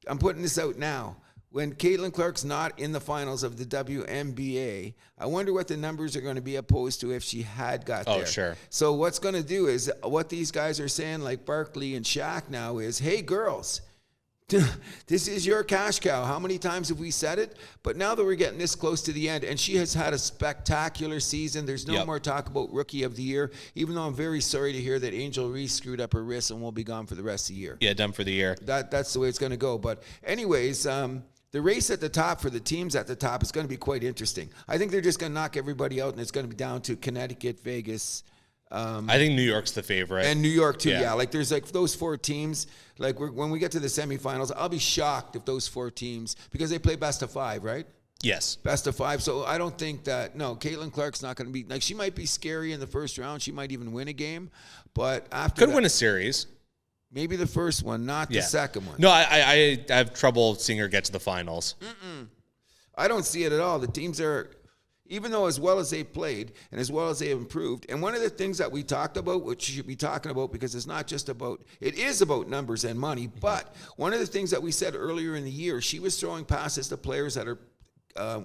I'm putting this out now. When Caitlyn Clark's not in the finals of the WNBA, I wonder what the numbers are going to be opposed to if she had got there. Oh, sure. So what's going to do is what these guys are saying, like Barkley and Shaq now, is, hey, girls, this is your cash cow. How many times have we said it? But now that we're getting this close to the end, and she has had a spectacular season, there's no more talk about Rookie of the Year, even though I'm very sorry to hear that Angel Reese screwed up her wrist and won't be gone for the rest of the year. Yeah, done for the year. That's the way it's going to go. But anyways... the race at the top for the teams at the top is going to be quite interesting. I think they're just going to knock everybody out, and it's going to be down to Connecticut, Vegas. I think New York's the favorite. And New York, too, yeah. Like, there's, like, those four teams. Like, when we get to the semifinals, I'll be shocked if those four teams, because they play best of 5, right? Yes. Best of 5. So I don't think that, no, Caitlyn Clark's not going to be, like, she might be scary in the first round. She might even win a game. But after Could win a series. Maybe the first one, not the second one. No, I have trouble seeing her get to the finals. I don't see it at all. The teams are, even though as well as they played and as well as they have improved, and one of the things that we talked about, which you should be talking about, because it's not just about, it is about numbers and money, but one of the things that we said earlier in the year, she was throwing passes to players that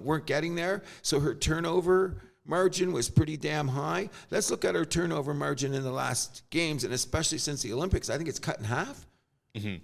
weren't getting there, so her turnover margin was pretty damn high. Let's look at her turnover margin in the last games, and especially since the Olympics. I think it's cut in half,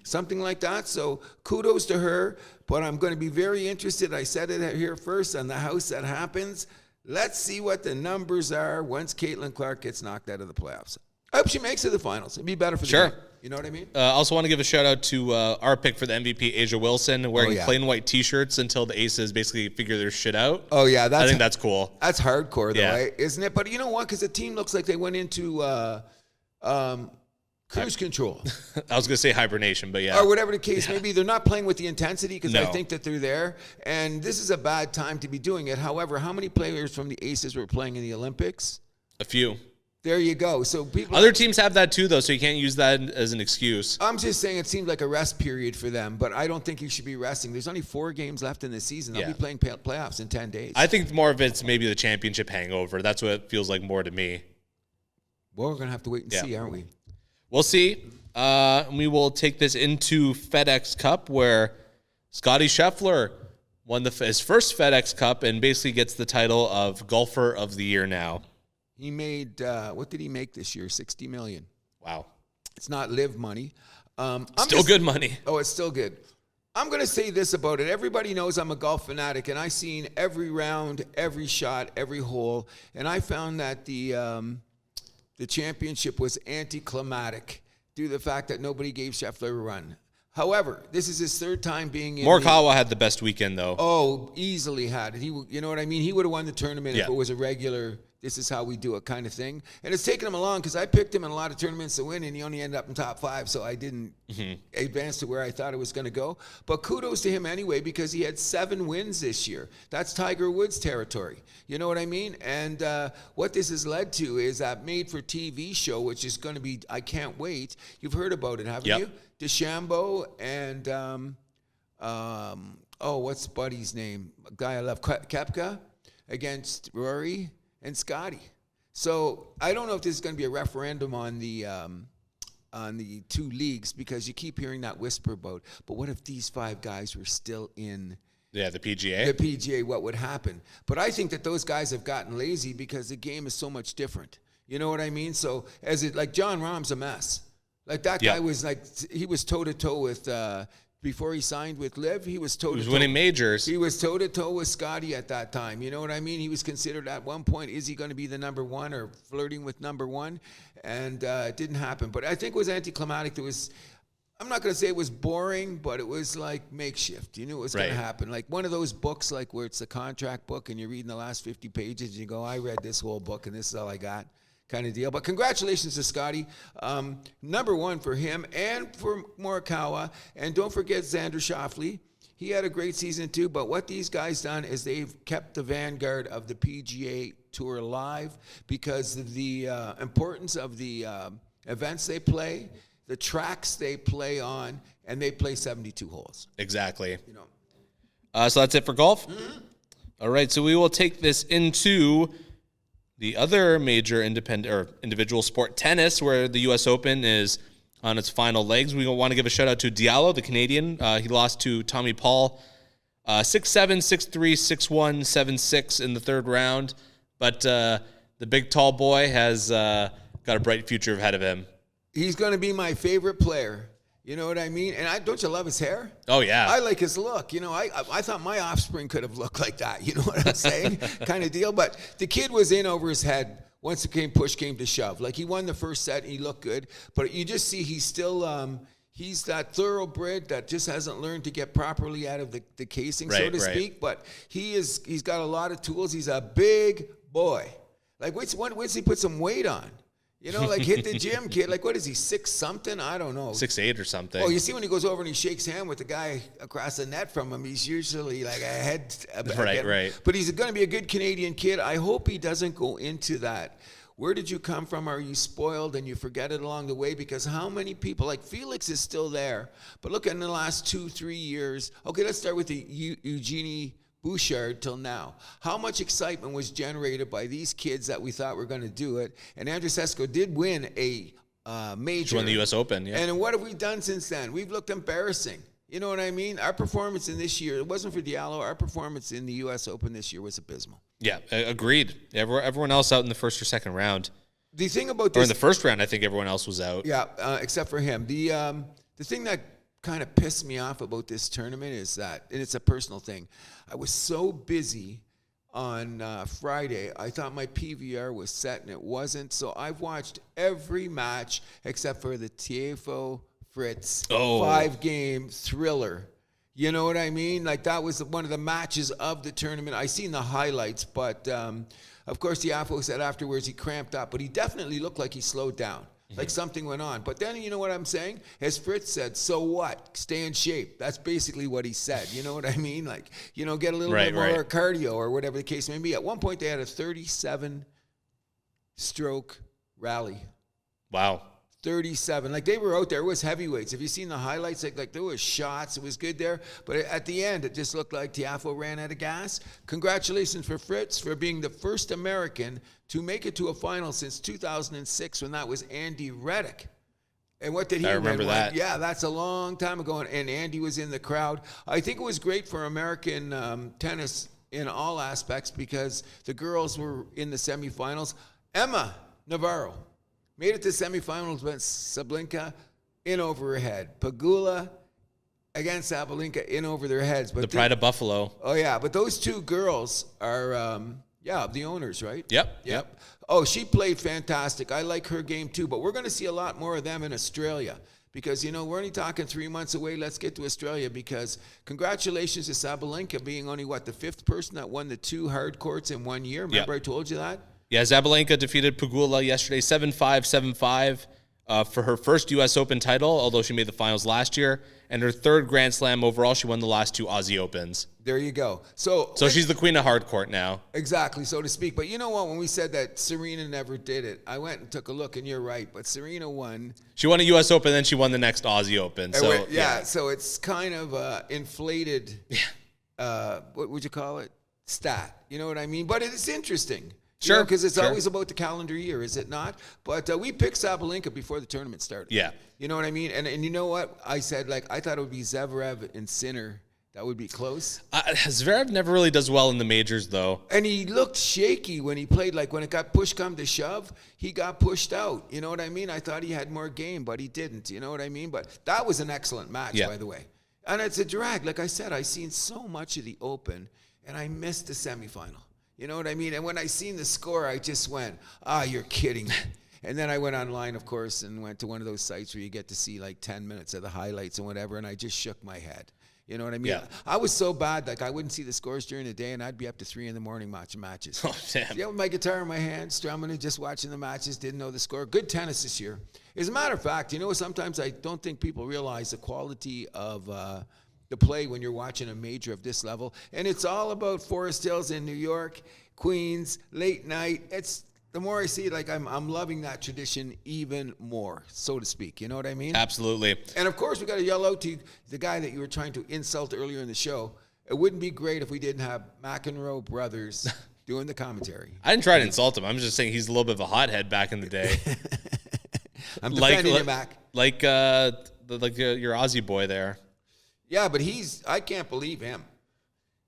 something like that. So kudos to her, but I'm going to be very interested. I said it here first on the house that happens. Let's see what the numbers are once Caitlyn Clark gets knocked out of the playoffs. I hope she makes it to the finals. It'd be better for the game. You know what I mean? Also want to give a shout out to our pick for the MVP, Asia Wilson, wearing plain white T-shirts until the Aces basically figure their shit out. Oh, yeah. I think that's cool. That's hardcore, though, right? Isn't it? But you know what? Because the team looks like they went into cruise control. I was going to say hibernation, but yeah. Or whatever the case may be. They're not playing with the intensity because I think that they're there. And this is a bad time to be doing it. However, how many players from the Aces were playing in the Olympics? A few. There you go. So other teams have that too, though, so you can't use that as an excuse. I'm just saying it seemed like a rest period for them, but I don't think you should be resting. There's only 4 games left in the season. They'll be playing playoffs in 10 days. I think more of it's maybe the championship hangover. That's what it feels like more to me. Well, we're going to have to wait and see, aren't we? We'll see. We will take this into FedEx Cup, where Scotty Scheffler won his first FedEx Cup and basically gets the title of Golfer of the Year now. He made, what did he make this year? $60 million. Wow. It's not live money. Still good money. Oh, it's still good. I'm going to say this about it. Everybody knows I'm a golf fanatic, and I've seen every round, every shot, every hole, and I found that the championship was anticlimactic due to the fact that nobody gave Scheffler a run. However, this is his 3rd time being in Morikawa had the best weekend, though. Oh, easily had it. You know what I mean? He would have won the tournament if it was a regular, this is how we do it kind of thing. And it's taken him along because I picked him in a lot of tournaments to win, and he only ended up in top 5, so I didn't advance to where I thought it was going to go. But kudos to him anyway, because he had 7 wins this year. That's Tiger Woods territory. You know what I mean? And what this has led to is that made-for-TV show, which is going to be, I can't wait. You've heard about it, haven't you? DeChambeau and, what's Buddy's name? A guy I love, Koepka, against Rory and Scotty. So I don't know if this is going to be a referendum on the 2 leagues, because you keep hearing that whisper about, but what if these 5 guys were still in the PGA? The PGA, what would happen? But I think that those guys have gotten lazy because the game is so much different. You know what I mean? So like John Rahm's a mess. Like that guy was like, he was toe-to-toe with, before he signed with Liv, he was toe-to-toe. He was winning majors. He was toe-to-toe with Scotty at that time. You know what I mean? He was considered at one point, is he going to be the number 1 or flirting with number 1? And it didn't happen. But I think it was anticlimactic. I'm not going to say it was boring, but it was like makeshift. You knew it was going to happen. Like one of those books, like where it's a contract book and you're reading the last 50 pages and you go, I read this whole book and this is all I got. Kind of deal. But congratulations to Scotty. Number 1 for him and for Morikawa. And don't forget Xander Schauffele. He had a great season too. But what these guys done is they've kept the vanguard of the PGA Tour alive because of the importance of the events they play, the tracks they play on, and they play 72 holes. Exactly. You know. So that's it for golf? Mm-hmm. All right. So we will take this into the other major individual sport, tennis, where the U.S. Open is on its final legs. We want to give a shout-out to Diallo, the Canadian. He lost to Tommy Paul 6-7, 6-3, 6-1, 7-6 in the 3rd round. But the big, tall boy has got a bright future ahead of him. He's going to be my favorite player. You know what I mean? And don't you love his hair? Oh, yeah. I like his look. You know, I thought my offspring could have looked like that. You know what I'm saying? Kind of deal. But the kid was in over his head once push came to shove. Like, he won the first set and he looked good. But you just see he's still, he's that thoroughbred that just hasn't learned to get properly out of the casing, so to speak. But he's got a lot of tools. He's a big boy. Like, once he put some weight on. You know, like hit the gym, kid. Like, what is he, 6 something? I don't know. 6'8" or something. Oh, you see when he goes over and he shakes hand with the guy across the net from him, he's usually like a head. Right. But he's going to be a good Canadian kid. I hope he doesn't go into that. Where did you come from? Are you spoiled and you forget it along the way? Because how many people, like Felix is still there, but look in the last 2-3 years. Okay, let's start with the Eugenie Bouchard till now. How much excitement was generated by these kids that we thought were going to do it? And Andrew Sesko did win a major. He won the U.S. Open, yeah. And what have we done since then? We've looked embarrassing. You know what I mean? Our performance in this year, it wasn't for Diallo. Our performance in the U.S. Open this year was abysmal. Yeah, agreed. Everyone else out in the 1st or 2nd round. The thing about this, or in the 1st round, I think everyone else was out. Yeah, except for him. The thing that kind of pissed me off about this tournament is that, and it's a personal thing, I was so busy on Friday, I thought my PVR was set, and it wasn't. So I've watched every match except for the Tiafoe Fritz 5-game thriller. You know what I mean? Like, that was one of the matches of the tournament. I seen the highlights, but of course, Tiafoe said afterwards he cramped up, but he definitely looked like he slowed down. Like something went on. But then, you know what I'm saying? As Fritz said, so what? Stay in shape. That's basically what he said. You know what I mean? Like, get a little bit more cardio or whatever the case may be. At one point, they had a 37-stroke rally. Wow. 37. Like, they were out there. It was heavyweights. Have you seen the highlights? Like there was shots. It was good there. But at the end, it just looked like Tiafoe ran out of gas. Congratulations for Fritz for being the first American to make it to a final since 2006 when that was Andy Reddick. And what did he win? I remember that. Yeah, that's a long time ago. And Andy was in the crowd. I think it was great for American tennis in all aspects because the girls were in the semifinals. Emma Navarro made it to semifinals with Sabalenka in over her head. Pegula against Sabalenka in over their heads. But the pride of Buffalo. Oh, yeah. But those two girls are, the owners, right? Yep. Oh, she played fantastic. I like her game too. But we're going to see a lot more of them in Australia. Because, we're only talking 3 months away. Let's get to Australia because congratulations to Sabalenka being only, the 5th person that won the 2 hard courts in 1 year. Remember I told you that? Yeah, Sabalenka defeated Pegula yesterday 7-5, 7-5 for her first U.S. Open title, although she made the finals last year, and her 3rd Grand Slam overall. She won the last 2 Aussie Opens. There you go. So she's the queen of hard court now. Exactly, so to speak. But you know what? When we said that Serena never did it, I went and took a look, and you're right. But Serena won. She won a U.S. Open, then she won the next Aussie Open. So so it's kind of inflated. What would you call it? Stat. You know what I mean? But it's interesting. Sure. Because it's always about the calendar year, is it not? But we picked Sabalenka before the tournament started. Yeah. You know what I mean? And you know what? I said, I thought it would be Zverev and Sinner. That would be close. Zverev never really does well in the majors, though. And he looked shaky when he played. Like, when it got push come to shove, he got pushed out. You know what I mean? I thought he had more game, but he didn't. You know what I mean? But that was an excellent match, by the way. And it's a drag. Like I said, I seen so much of the Open, and I missed the semifinal. You know what I mean? And when I seen the score, I just went, you're kidding me. And then I went online, of course, and went to one of those sites where you get to see 10 minutes of the highlights and whatever, and I just shook my head. You know what I mean? Yeah. I was so bad, I wouldn't see the scores during the day, and I'd be up to 3 a.m. watching matches. Oh, damn. Yeah, with my guitar in my hand, strumming and just watching the matches, didn't know the score. Good tennis this year. As a matter of fact, sometimes I don't think people realize the quality of the play when you're watching a major of this level. And it's all about Forest Hills in New York, Queens, late night. It's the more I see it, I'm loving that tradition even more, so to speak. You know what I mean? Absolutely. And of course, we got to yell out to the guy that you were trying to insult earlier in the show. It wouldn't be great if we didn't have McEnroe brothers doing the commentary. I didn't try to insult him. I'm just saying he's a little bit of a hothead back in the day. I'm defending him, Mac. Like your Aussie boy there. Yeah, but I can't believe him.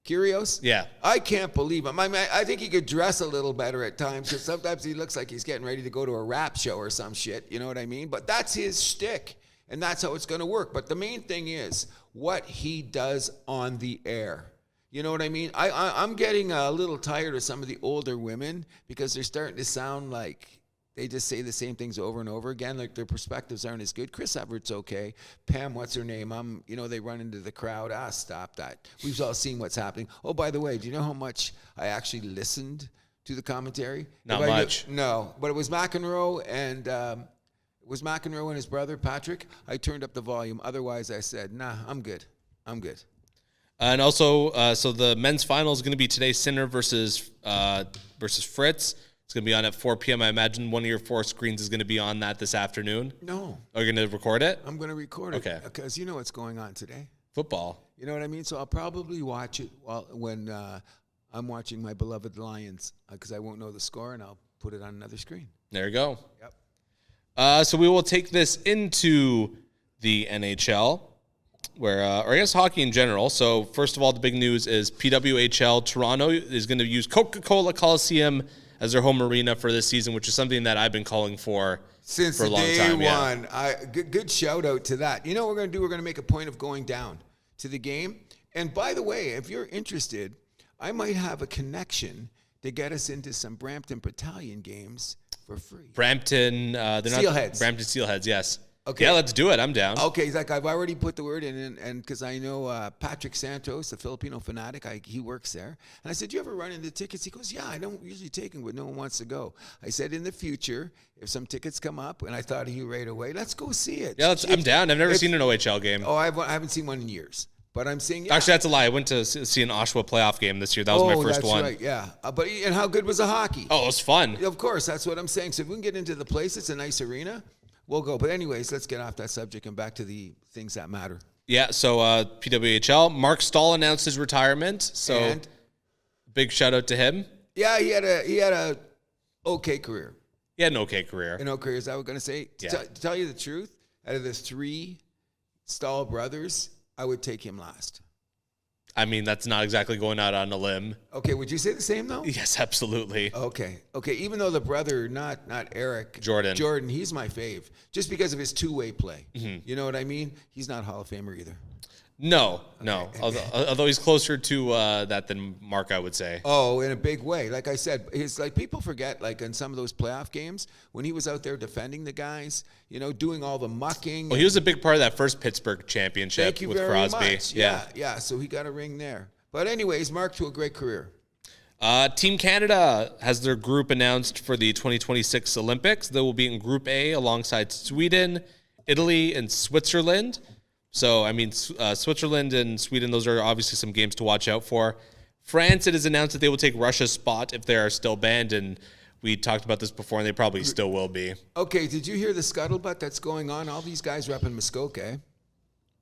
Kyrgios? Yeah. I can't believe him. I think he could dress a little better at times because sometimes he looks like he's getting ready to go to a rap show or some shit. You know what I mean? But that's his shtick, and that's how it's going to work. But the main thing is what he does on the air. You know what I mean? I'm getting a little tired of some of the older women because they're starting to sound like they just say the same things over and over again. Like, their perspectives aren't as good. Chris Everett's okay. Pam, what's her name? They run into the crowd. Stop that. We've all seen what's happening. Oh, by the way, do you know how much I actually listened to the commentary? Not much. No, but it was McEnroe and his brother Patrick. I turned up the volume. Otherwise, I said, nah, I'm good. And also, so the men's final is going to be today. Sinner versus Fritz. It's going to be on at 4 p.m. I imagine one of your 4 screens is going to be on that this afternoon. No. Are you going to record it? I'm going to record it. Okay. Because you know what's going on today. Football. You know what I mean? So I'll probably watch it when I'm watching my beloved Lions because I won't know the score, and I'll put it on another screen. There you go. Yep. So we will take this into the NHL, or I guess hockey in general. So first of all, the big news is PWHL Toronto is going to use Coca-Cola Coliseum as their home arena for this season, which is something that I've been calling for since a long time. Day one. Good shout out to that. You know what we're going to do? We're going to make a point of going down to the game. And by the way, if you're interested, I might have a connection to get us into some Brampton Battalion games for free. Brampton, they're Steelheads. Brampton Steelheads, yes. Okay. Yeah, let's do it. I'm down. Okay, he's like, I've already put the word in, and because I know Patrick Santos, the Filipino fanatic, he works there. And I said, you ever run into tickets? He goes, yeah, I don't usually take them, but no one wants to go. I said, in the future, if some tickets come up, and I thought of you right away, let's go see it. Yeah, I'm down. I've never seen an OHL game. Oh, I haven't seen one in years. But I'm saying, yeah. Actually, that's a lie. I went to see an Oshawa playoff game this year. That was my first one. Right, yeah. And how good was the hockey? Oh, it was fun. Of course, that's what I'm saying. So if we can get into the place, it's a nice arena, we'll go. But anyways, let's get off that subject and back to the things that matter. Yeah, so PWHL, Mark Stahl announced his retirement. So big shout out to him. Yeah, he had a okay career. He had an okay career. An okay career, is that what I'm going to say? Yeah. To tell you the truth, out of the 3 Stahl brothers, I would take him last. I mean, that's not exactly going out on a limb. Okay, would you say the same though? Yes, absolutely. Okay. Even though the brother, not Eric, Jordan, he's my fave, just because of his two-way play. Mm-hmm. You know what I mean? He's not Hall of Famer either. No. Although he's closer to that than Mark, I would say. Oh, in a big way. Like I said, people forget, like in some of those playoff games, when he was out there defending the guys, doing all the mucking. Well, he was a big part of that first Pittsburgh championship Thank you with very Crosby. Much. Yeah. So he got a ring there. But anyways, Mark, to a great career. Team Canada has their group announced for the 2026 Olympics. They will be in Group A alongside Sweden, Italy, and Switzerland. So, I mean, Switzerland and Sweden, those are obviously some games to watch out for. France, it is announced that they will take Russia's spot if they are still banned, and we talked about this before, and they probably still will be. Okay, did you hear the scuttlebutt that's going on? All these guys are up in Muskoka.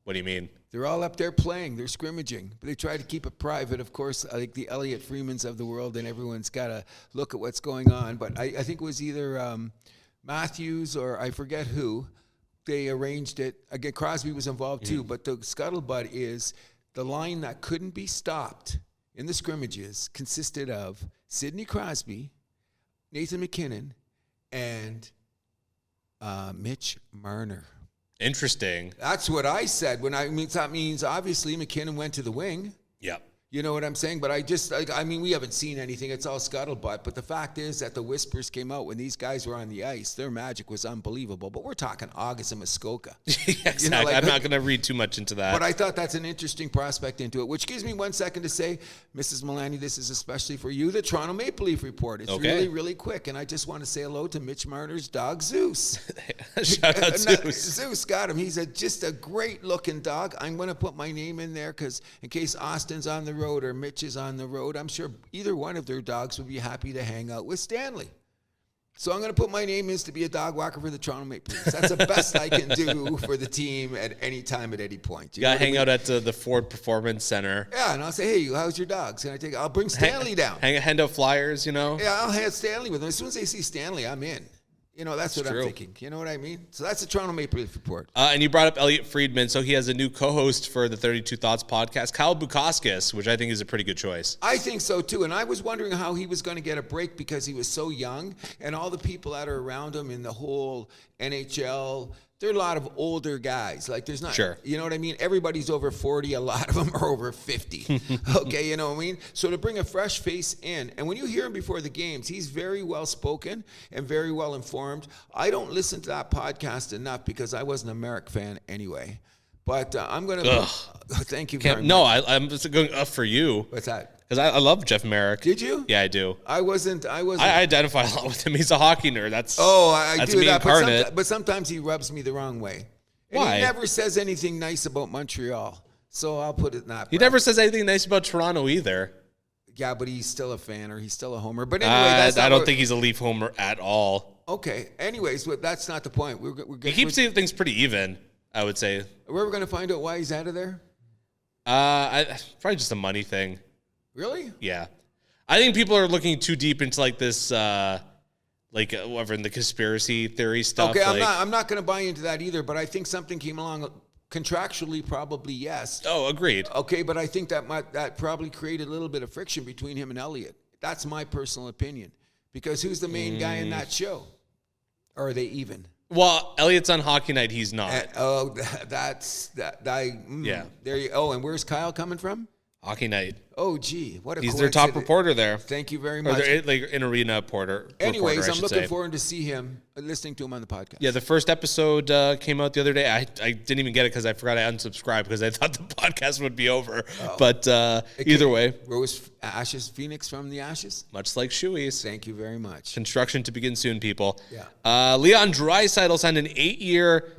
What do you mean? They're all up there playing. They're scrimmaging. But they try to keep it private, of course, like the Elliot Freemans of the world, and everyone's got to look at what's going on. But I think it was either Matthews or I forget who. They arranged it. Again, Crosby was involved too, but the scuttlebutt is the line that couldn't be stopped in the scrimmages consisted of Sidney Crosby, Nathan McKinnon, and Mitch Marner. Interesting. That's what I said. That means obviously McKinnon went to the wing. Yep. You know what I'm saying? But we haven't seen anything. It's all scuttlebutt. But the fact is that the whispers came out when these guys were on the ice. Their magic was unbelievable. But we're talking August and Muskoka. Exactly. I'm not going to read too much into that. But I thought that's an interesting prospect into it, which gives me 1 second to say, Mrs. Milani, this is especially for you, the Toronto Maple Leaf Report. It's really, really quick. And I just want to say hello to Mitch Marner's dog, Zeus. Shout out Zeus. Zeus got him. He's just a great-looking dog. I'm going to put my name in there because in case Austin's on the road or Mitch is on the road, I'm sure either one of their dogs would be happy to hang out with Stanley. So I'm going to put my name in to be a dog walker for the Toronto Maple Leafs. That's the best I can do for the team at any time, at any point. You got to hang out at the Ford Performance Center. Yeah, and I'll say, hey, how's your dogs? And I'll bring Stanley down. Hand out flyers, Yeah, I'll hand Stanley with them. As soon as they see Stanley, I'm in. That's what I'm thinking. You know what I mean? So that's the Toronto Maple Leaf Report. And you brought up Elliot Friedman, so he has a new co-host for the 32 Thoughts podcast, Kyle Bukauskas, which I think is a pretty good choice. I think so, too. And I was wondering how he was going to get a break because he was so young, and all the people that are around him in the whole NHL, there are a lot of older guys. Like, there's not, sure. You know what I mean? Everybody's over 40. A lot of them are over 50. Okay, you know what I mean? So to bring a fresh face in, and when you hear him before the games, he's very well spoken and very well informed. I don't listen to that podcast enough because I wasn't a Merrick fan anyway. But I'm going to... Thank you very much. No, I'm just going up for you. What's that? Because I love Jeff Merrick. Did you? Yeah, I do. I wasn't. I identify a lot with him. He's a hockey nerd. That's I do me that. Incarnate. But sometimes he rubs me the wrong way. And Why? He never says anything nice about Montreal. So I'll put it in that. He never says anything nice about Toronto either. Yeah, but he's still a fan or he's still a homer. But anyway, I don't think he's a Leaf homer at all. Okay. Anyways, that's not the point. He keeps things pretty even, I would say. We're ever going to find out why he's out of there? Probably just a money thing. Really? Yeah. I think people are looking too deep into like this, whatever in the conspiracy theory stuff. Okay, I'm not going to buy into that either. But I think something came along contractually, probably yes. Oh, agreed. Okay, but I think that probably created a little bit of friction between him and Elliot. That's my personal opinion. Because who's the main guy in that show? Or are they even? Well, Elliot's on Hockey Night. He's not. Yeah. There you. Oh, and where's Kyle coming from? Hockey Night. Oh, gee, what a He's their top coincidence. reporter there. Thank you very Or much. they're like an arena reporter. Anyways, I I'm should looking say. forward to see him, listening to him on the podcast. Yeah, the first episode came out the other day. I didn't even get it because I forgot I unsubscribed because I thought the podcast would be over. Oh. But either way. Rose ashes, Phoenix from the ashes. Much like Shoey's. Thank you very much. Construction to begin soon, people. Yeah. Leon Draisaitl signed an 8-year,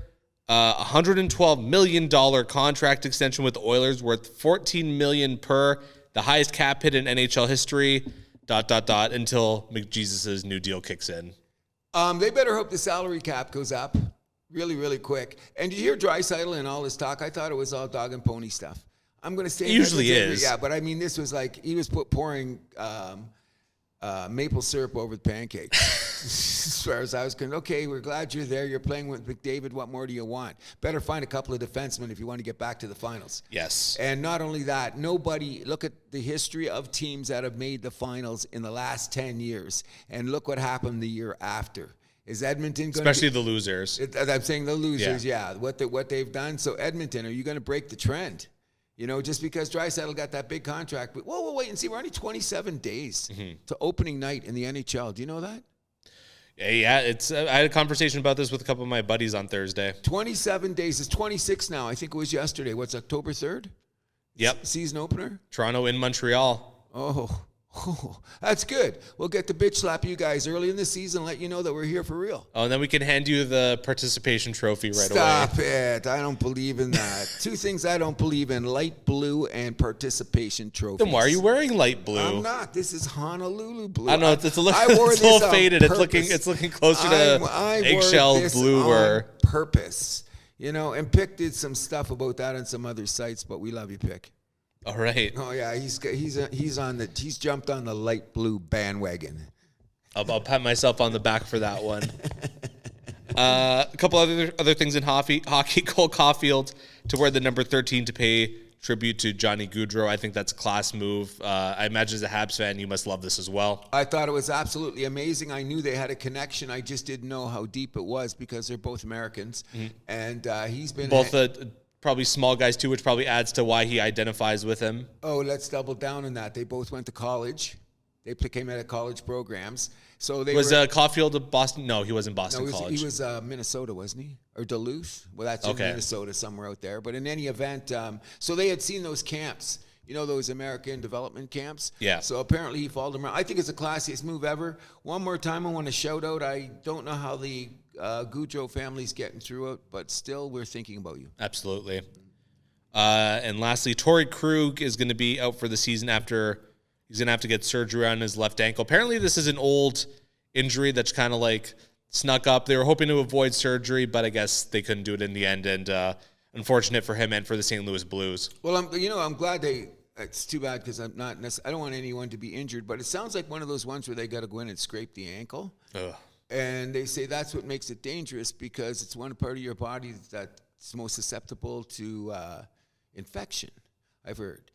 $112 million contract extension with the Oilers worth $14 million per, the highest cap hit in NHL history, ... until McJesus's new deal kicks in. They better hope the salary cap goes up really, really quick. And did you hear Draisaitl and all this talk? I thought it was all dog and pony stuff. I'm going to say it usually is. Yeah, but I mean, this was like he was pouring maple syrup over the pancakes. As far as I was concerned, okay, we're glad you're there. You're playing with McDavid. What more do you want? Better find a couple of defensemen if you want to get back to the finals. Yes. And not only that, look at the history of teams that have made the finals in the last 10 years. And look what happened the year after. Is Edmonton going to... Especially the losers. I'm saying the losers, yeah. What they've done. So Edmonton, are you going to break the trend? You know, just because Draisaitl got that big contract. We'll wait and see. We're only 27 days to opening night in the NHL. Do you know that? Yeah, it's. I had a conversation about this with a couple of my buddies on Thursday. 27 days. It's 26 now. I think it was yesterday. What's October 3rd? Yep. Season opener? Toronto in Montreal. Oh, that's good. We'll get to bitch slap you guys early in the season, let you know that we're here for real. Oh, and then we can hand you the participation trophy right away. Stop it. I don't believe in that. Two things I don't believe in, light blue and participation trophies. Then why are you wearing light blue? I'm not. This is Honolulu blue. I know it's a little faded. It's looking closer to eggshell blue or purpose. You know, and Pick did some stuff about that on some other sites, but we love you, Pick. All right. Oh yeah, he's jumped on the light blue bandwagon. I'll pat myself on the back for that one. A couple other things in hockey. Cole Caulfield to wear the number 13 to pay tribute to Johnny Gaudreau. I think that's a class move. I imagine as a Habs fan, you must love this as well. I thought it was absolutely amazing. I knew they had a connection. I just didn't know how deep it was because they're both Americans, and he's been both probably small guys too, which probably adds to why he identifies with him. Oh, let's double down on that. They both went to college. They came out of college programs. So they Caulfield of Boston? No, he wasn't Boston College. He was Minnesota, wasn't he? Or Duluth? Well, that's in Minnesota, somewhere out there. But in any event, so they had seen those camps. You know, those American development camps? Yeah. So apparently he followed them around. I think it's the classiest move ever. One more time, I want to shout out. I don't know how the Gaudreau family's getting through it, but still, we're thinking about you. Absolutely. And lastly, Torrey Krug is going to be out for the season after he's going to have to get surgery on his left ankle. Apparently, this is an old injury that's kind of like snuck up. They were hoping to avoid surgery, but I guess they couldn't do it in the end. And unfortunate for him and for the St. Louis Blues. Well, I'm glad they. It's too bad because I don't want anyone to be injured, but it sounds like one of those ones where they got to go in and scrape the ankle. Ugh. And they say that's what makes it dangerous because it's one part of your body that's most susceptible to infection, I've heard.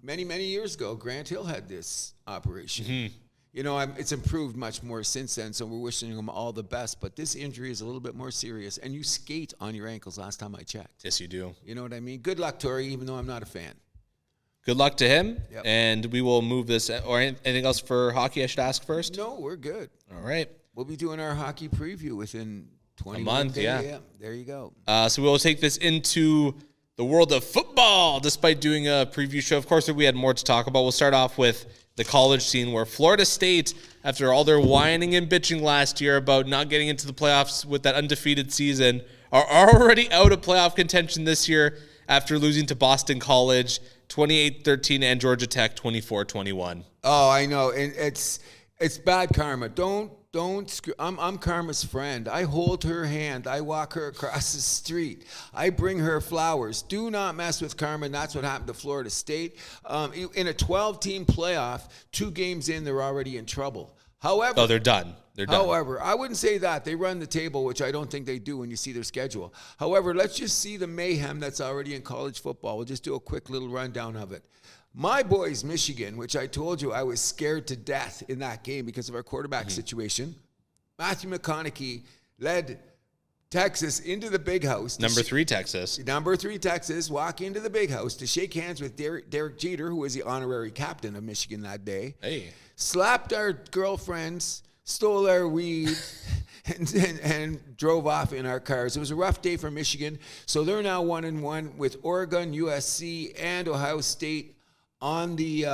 Many, many years ago, Grant Hill had this operation. Mm-hmm. You know, it's improved much more since then, so we're wishing him all the best. But this injury is a little bit more serious. And you skate on your ankles last time I checked. Yes, you do. You know what I mean? Good luck, Torrey, even though I'm not a fan. Good luck to him. Yep. And we will move this. Or anything else for hockey I should ask first? No, we're good. All right. We'll be doing our hockey preview within 20 a month. days. Yeah. There you go. So we will take this into the world of football, despite doing a preview show. Of course, we had more to talk about. We'll start off with the college scene where Florida State, after all their whining and bitching last year about not getting into the playoffs with that undefeated season, are already out of playoff contention this year after losing to Boston College 28-13 and Georgia Tech 24-21. Oh, I know. And it's bad karma. Don't I'm Karma's friend. I hold her hand. I walk her across the street. I bring her flowers. Do not mess with Karma, and that's what happened to Florida State. In a 12-team playoff, 2 games in, they're already in trouble. However, oh, they're done. However, I wouldn't say that. They run the table, which I don't think they do when you see their schedule. However, let's just see the mayhem that's already in college football. We'll just do a quick little rundown of it. My boys, Michigan, which I told you I was scared to death in that game because of our quarterback situation. Matthew McConaughey led Texas into the big house. Number 3 Texas. Number 3 Texas walk into the big house to shake hands with Derek Jeter, who was the honorary captain of Michigan that day. Hey. Slapped our girlfriends, stole our weed, and drove off in our cars. It was a rough day for Michigan, so they're now 1-1 with Oregon, USC, and Ohio State on the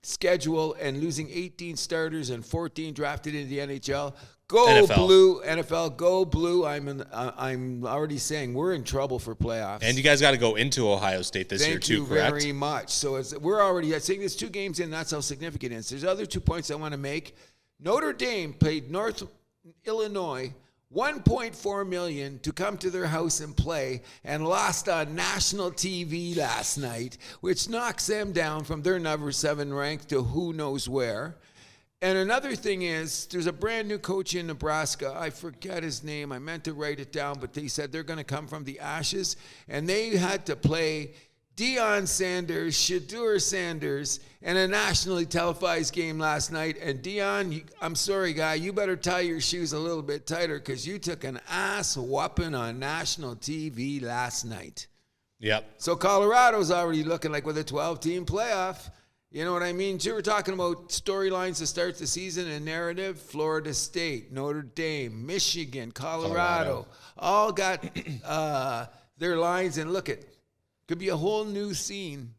schedule, and losing 18 starters and 14 drafted into the NHL. Go NFL. Blue, NFL, go Blue. I'm already saying we're in trouble for playoffs. And you guys got to go into Ohio State this year too, correct? Thank you very much. So we're already, I think there's 2 games in, that's how significant it is. There's other 2 points I want to make. Notre Dame played North Illinois $1.4 million to come to their house and play, and lost on national TV last night, which knocks them down from their number 7 rank to who knows where. And another thing is, there's a brand new coach in Nebraska. I forget his name. I meant to write it down, but they said they're going to come from the ashes. And they had to play Deion Sanders, Shedeur Sanders, in a nationally televised game last night. And Deion, I'm sorry, guy, you better tie your shoes a little bit tighter, because you took an ass whooping on national TV last night. Yep. So Colorado's already looking like with a 12-team playoff. You know what I mean? So we're talking about storylines to start the season and narrative. Florida State, Notre Dame, Michigan, Colorado. All got their lines. And look, it could be a whole new scene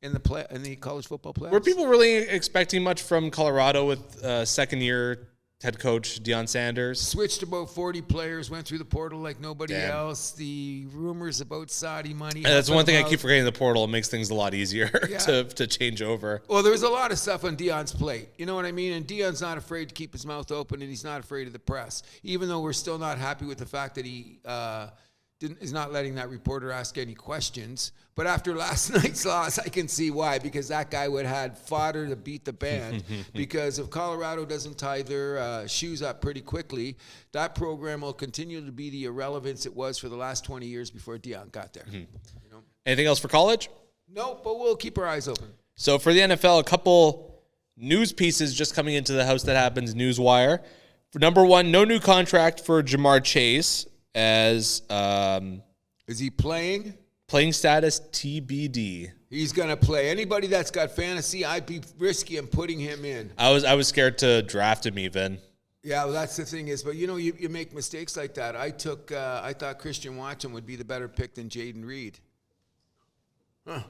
in the college football playoffs. Were people really expecting much from Colorado with second-year head coach Deion Sanders? Switched about 40 players, went through the portal like nobody else. The rumors about Saudi money. And that's one thing I keep forgetting, the portal. It makes things a lot easier to change over. Well, there's a lot of stuff on Deion's plate. You know what I mean? And Deion's not afraid to keep his mouth open, and he's not afraid of the press, even though we're still not happy with the fact that he is not letting that reporter ask any questions. But after last night's loss, I can see why, because that guy would have had fodder to beat the band. Because if Colorado doesn't tie their shoes up pretty quickly, that program will continue to be the irrelevance it was for the last 20 years before Deion got there. You know? Anything else for college? No, but we'll keep our eyes open. So for the NFL, a couple news pieces just coming into the House That Happens Newswire. For number 1, no new contract for Jamar Chase, as is he playing? Playing status TBD. He's going to play. Anybody that's got fantasy, I'd be risky in putting him in. I was scared to draft him even. Yeah, well, that's the thing is, but you know, you make mistakes like that. I thought Christian Watson would be the better pick than Jaden Reed. Huh.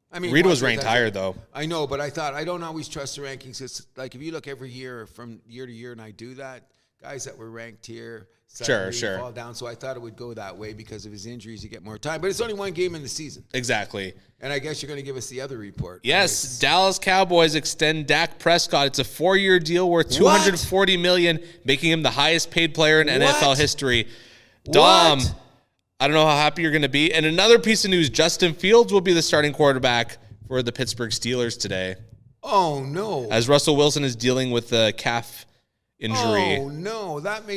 I mean, Reed was ranked higher though. I know, but I thought I don't always trust the rankings. It's like if you look every year from year to year, and I do that, guys that were ranked here sure fall down. So I thought it would go that way because of his injuries. You get more time, but it's only one game in the season. Exactly. And I guess you're going to give us the other report. Yes, right? Dallas Cowboys extend Dak Prescott. It's a 4-year deal worth $240 million, making him the highest paid player in NFL history. Dom, I don't know how happy you're going to be. And another piece of news, Justin Fields will be the starting quarterback for the Pittsburgh Steelers today. Oh, no. As Russell Wilson is dealing with the calf injury. Oh, no. That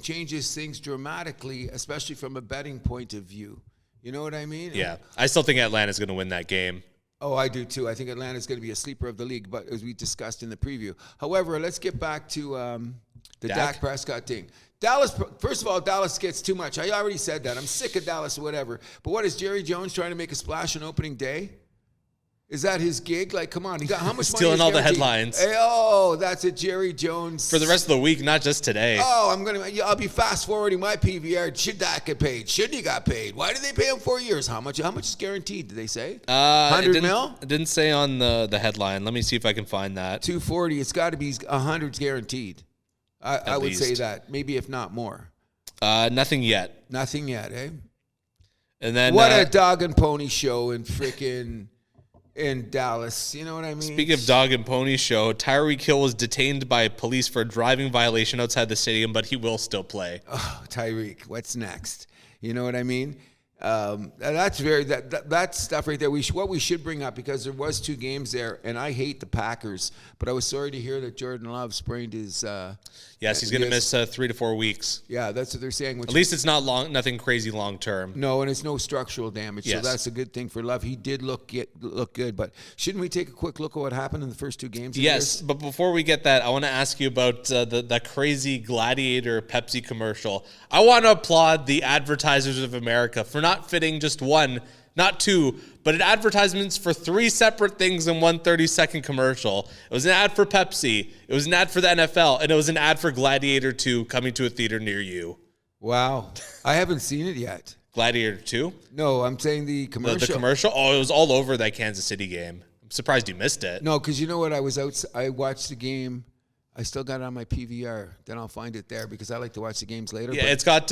changes things dramatically, especially from a betting point of view. You know what I mean? Yeah. I still think Atlanta's going to win that game. Oh, I do too. I think Atlanta's going to be a sleeper of the league, but as we discussed in the preview. However, let's get back to the Dak Prescott thing. Dallas, first of all, Dallas gets too much. I already said that. I'm sick of Dallas or whatever. But what is Jerry Jones trying to make a splash on opening day? Is that his gig? Like, come on. He got how much money? Stealing all the headlines. Hey, oh, that's a Jerry Jones. For the rest of the week, not just today. Oh, I'll be fast forwarding my PVR. Should Dak get paid? Shouldn't he got paid? Why did they pay him 4 years? How much is guaranteed? Did they say? 100 mil? It didn't say on the headline. Let me see if I can find that. 240. It's got to be 100's guaranteed. I would say that. Maybe if not more. Nothing yet. Nothing yet, eh? And then what a dog and pony show in freaking in Dallas. You know what I mean? Speaking of dog and pony show, Tyreek Hill was detained by police for a driving violation outside the stadium, but he will still play. Oh, Tyreek, what's next? You know what I mean? That's that stuff right there. What we should bring up, because there was 2 games there, and I hate the Packers, but I was sorry to hear that Jordan Love sprained his. Yes, he's going to miss 3 to 4 weeks. Yeah, that's what they're saying. At least it's not nothing crazy long term. No, and it's no structural damage, Yes. so that's a good thing for Love. He did look good, but shouldn't we take a quick look at what happened in the first 2 games? Yes, but before we get that, I want to ask you about the crazy Gladiator Pepsi commercial. I want to applaud the advertisers of America for not fitting just one, not 2, but advertisements for 3 separate things in one 30-second commercial. It was an ad for Pepsi, it was an ad for the NFL, and it was an ad for Gladiator 2 coming to a theater near you. Wow, I haven't seen it yet. Gladiator 2? No, I'm saying the commercial. The commercial? Oh, it was all over that Kansas City game. I'm surprised you missed it. No, because you know what? I watched the game. I still got it on my PVR. Then I'll find it there because I like to watch the games later. Yeah, it's got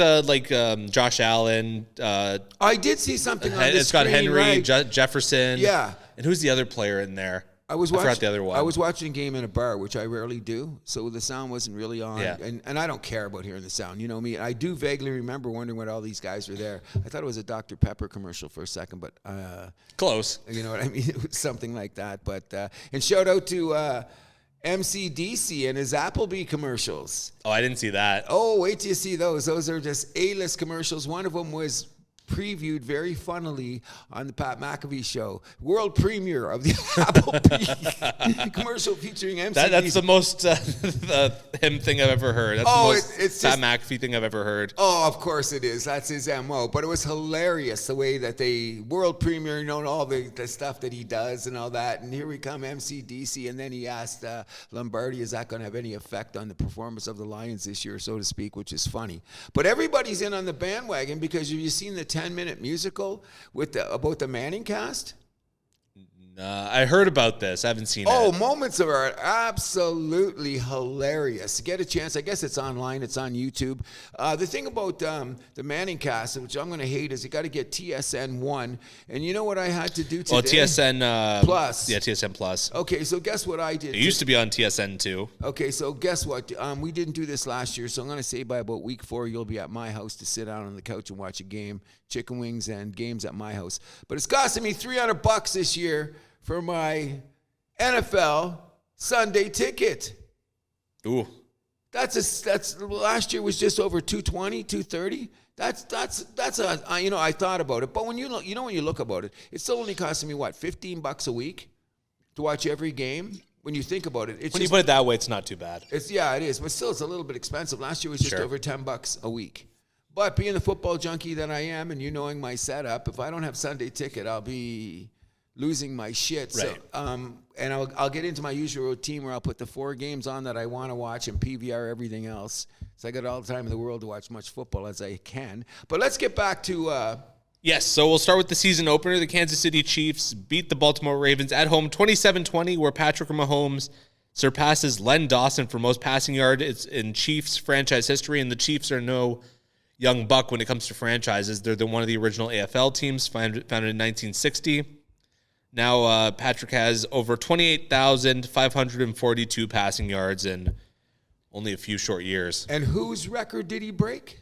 Josh Allen. I did see something on the It's got screen, Henry, right? Jefferson. Yeah. And who's the other player in there? I forgot the other one. I was watching a game in a bar, which I rarely do, so the sound wasn't really on. Yeah. And I don't care about hearing the sound. You know me. I do vaguely remember wondering what all these guys were there. I thought it was a Dr. Pepper commercial for a second, but close. You know what I mean? It was something like that. But and shout out to MCDC and his Applebee commercials. Oh, I didn't see that. Oh, wait till you see those. Those are just A-list commercials. One of them was previewed very funnily on the Pat McAfee show. World premiere of the Applebee commercial featuring MC. That's the most him thing I've ever heard. That's the most it's Pat McAfee thing I've ever heard. Oh, of course it is. That's his MO. But it was hilarious the way that they world premiere, you know, and all the stuff that he does and all that. And here we come, MCDC. And then he asked Lombardi, is that going to have any effect on the performance of the Lions this year, so to speak, which is funny. But everybody's in on the bandwagon because have you seen the 10-minute musical about the Manning cast? I heard about this. I haven't seen it. Oh, moments are absolutely hilarious. Get a chance. I guess it's online. It's on YouTube. The thing about the Manning cast, which I'm going to hate, is you got to get TSN 1. And you know what I had to do today? Well, TSN Plus. Yeah, TSN Plus. Okay, so guess what I did? It used to be on TSN 2. Okay, so guess what? We didn't do this last year, so I'm going to say by about week 4, you'll be at my house to sit down on the couch and watch a game, chicken wings and games at my house. But it's costing me $300 this year for my NFL Sunday ticket. Ooh. That's last year was just over $220, $230. That's I thought about it, but when you look about it, it's still only costing me what, $15 a week to watch every game. When you think about it, you put it that way, it's not too bad. It is, but still, it's a little bit expensive. Last year was just over $10 a week. But being the football junkie that I am, and you knowing my setup, if I don't have Sunday ticket, I'll be losing my shit. Right. So, and I'll get into my usual routine where I'll put the 4 games on that I want to watch and PVR everything else. So I got all the time in the world to watch much football as I can. But let's get back to... Yes, so we'll start with the season opener. The Kansas City Chiefs beat the Baltimore Ravens at home 27-20, where Patrick Mahomes surpasses Len Dawson for most passing yards in Chiefs franchise history, and the Chiefs are no young buck when it comes to franchises. They're one of the original AFL teams, founded in 1960. Now Patrick has over 28,542 passing yards in only a few short years. And whose record did he break?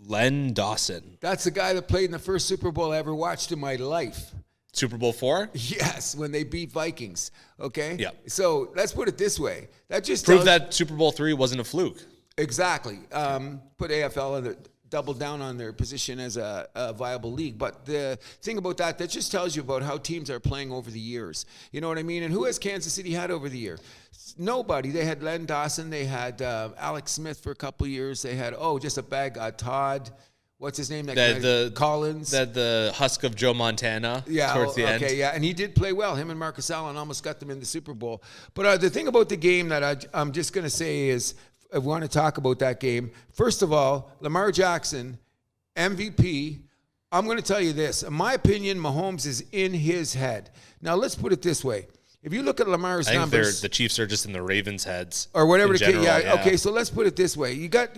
Len Dawson. That's the guy that played in the first Super Bowl I ever watched in my life. Super Bowl 4? Yes, when they beat Vikings. Okay? Yeah. So let's put it this way. That just proved that Super Bowl 3 wasn't a fluke. Exactly. Put AFL in the double down on their position as a viable league. But the thing about that just tells you about how teams are playing over the years. You know what I mean? And who has Kansas City had over the year? Nobody. They had Len Dawson. They had Alex Smith for a couple of years. They had, just a bag, Todd. What's his name? Collins. The husk of Joe Montana towards the end. Okay, yeah. And he did play well. Him and Marcus Allen almost got them in the Super Bowl. But the thing about the game that I'm just going to say is, if we want to talk about that game, first of all, Lamar Jackson, MVP. I'm going to tell you this. In my opinion, Mahomes is in his head. Now, let's put it this way. If you look at Lamar's numbers, the Chiefs are just in the Ravens' heads, or whatever the case. Yeah. Okay. So let's put it this way. You got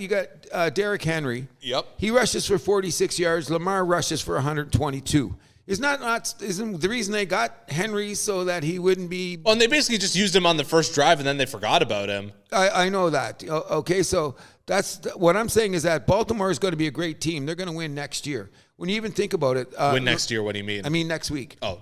Derrick Henry. Yep. He rushes for 46 yards. Lamar rushes for 122. Isn't the reason they got Henry so that he wouldn't be? Well, and they basically just used him on the first drive, and then they forgot about him. I know that. Okay, so that's what I'm saying is that Baltimore is going to be a great team. They're going to win next year. when you even think about it. When next year, what do you mean? I mean next week. Oh.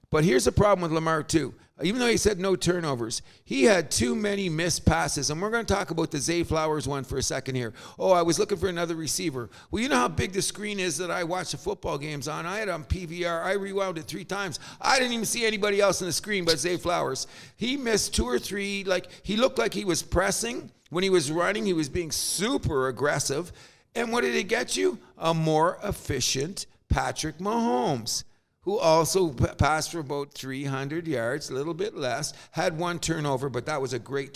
But here's the problem with Lamar, too. Even though he said no turnovers, he had too many missed passes. And we're going to talk about the Zay Flowers one for a second here. Oh, I was looking for another receiver. Well, you know how big the screen is that I watch the football games on? I had it on PVR. I rewound it 3 times. I didn't even see anybody else on the screen but Zay Flowers. He missed 2 or 3. Like, he looked like he was pressing. When he was running, he was being super aggressive. And what did it get you? A more efficient Patrick Mahomes, who also passed for about 300 yards, a little bit less, had 1 turnover, but that was a great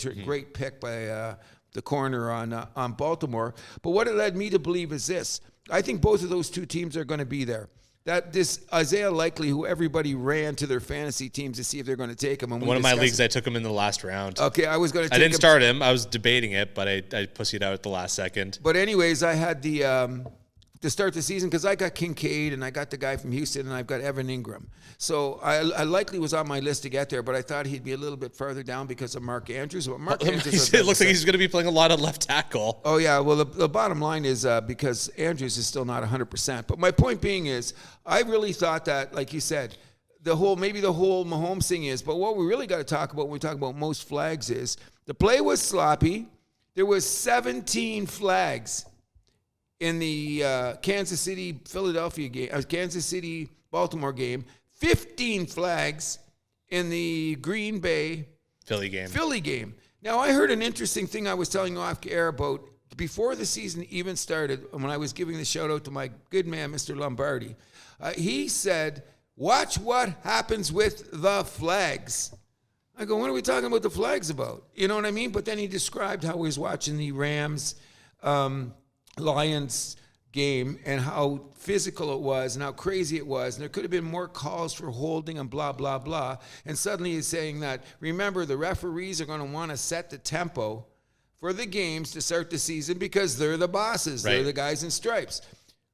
pick by the corner on Baltimore. But what it led me to believe is this. I think both of those 2 teams are going to be there. That this Isaiah Likely, who everybody ran to their fantasy teams to see if they're going to take him. And one of my leagues, I took him in the last round. Okay, I was going to take him. I didn't start him. I was debating it, but I pussied out at the last second. But anyways, I had to start the season because I got Kincaid and I got the guy from Houston and I've got Evan Ingram. So I likely was on my list to get there, but I thought he'd be a little bit farther down because of Mark Andrews. But Mark Andrews, it looks like he's going to be playing a lot of left tackle. Oh yeah, well the bottom line is because Andrews is still not 100%. But my point being is, I really thought that, like you said, maybe the whole Mahomes thing is. But what we really got to talk about when we talk about most flags is the play was sloppy. There was 17 flags in the Kansas City-Philadelphia game, Kansas City-Baltimore game, 15 flags in the Green Bay Philly game. Now, I heard an interesting thing I was telling you off air about before the season even started, when I was giving the shout-out to my good man, Mr. Lombardi. He said, watch what happens with the flags. I go, what are we talking about the flags about? You know what I mean? But then he described how he was watching the Rams Lions game and how physical it was and how crazy it was. And there could have been more calls for holding and blah, blah, blah. And suddenly he's saying that, remember, the referees are going to want to set the tempo for the games to start the season because they're the bosses. Right. They're the guys in stripes.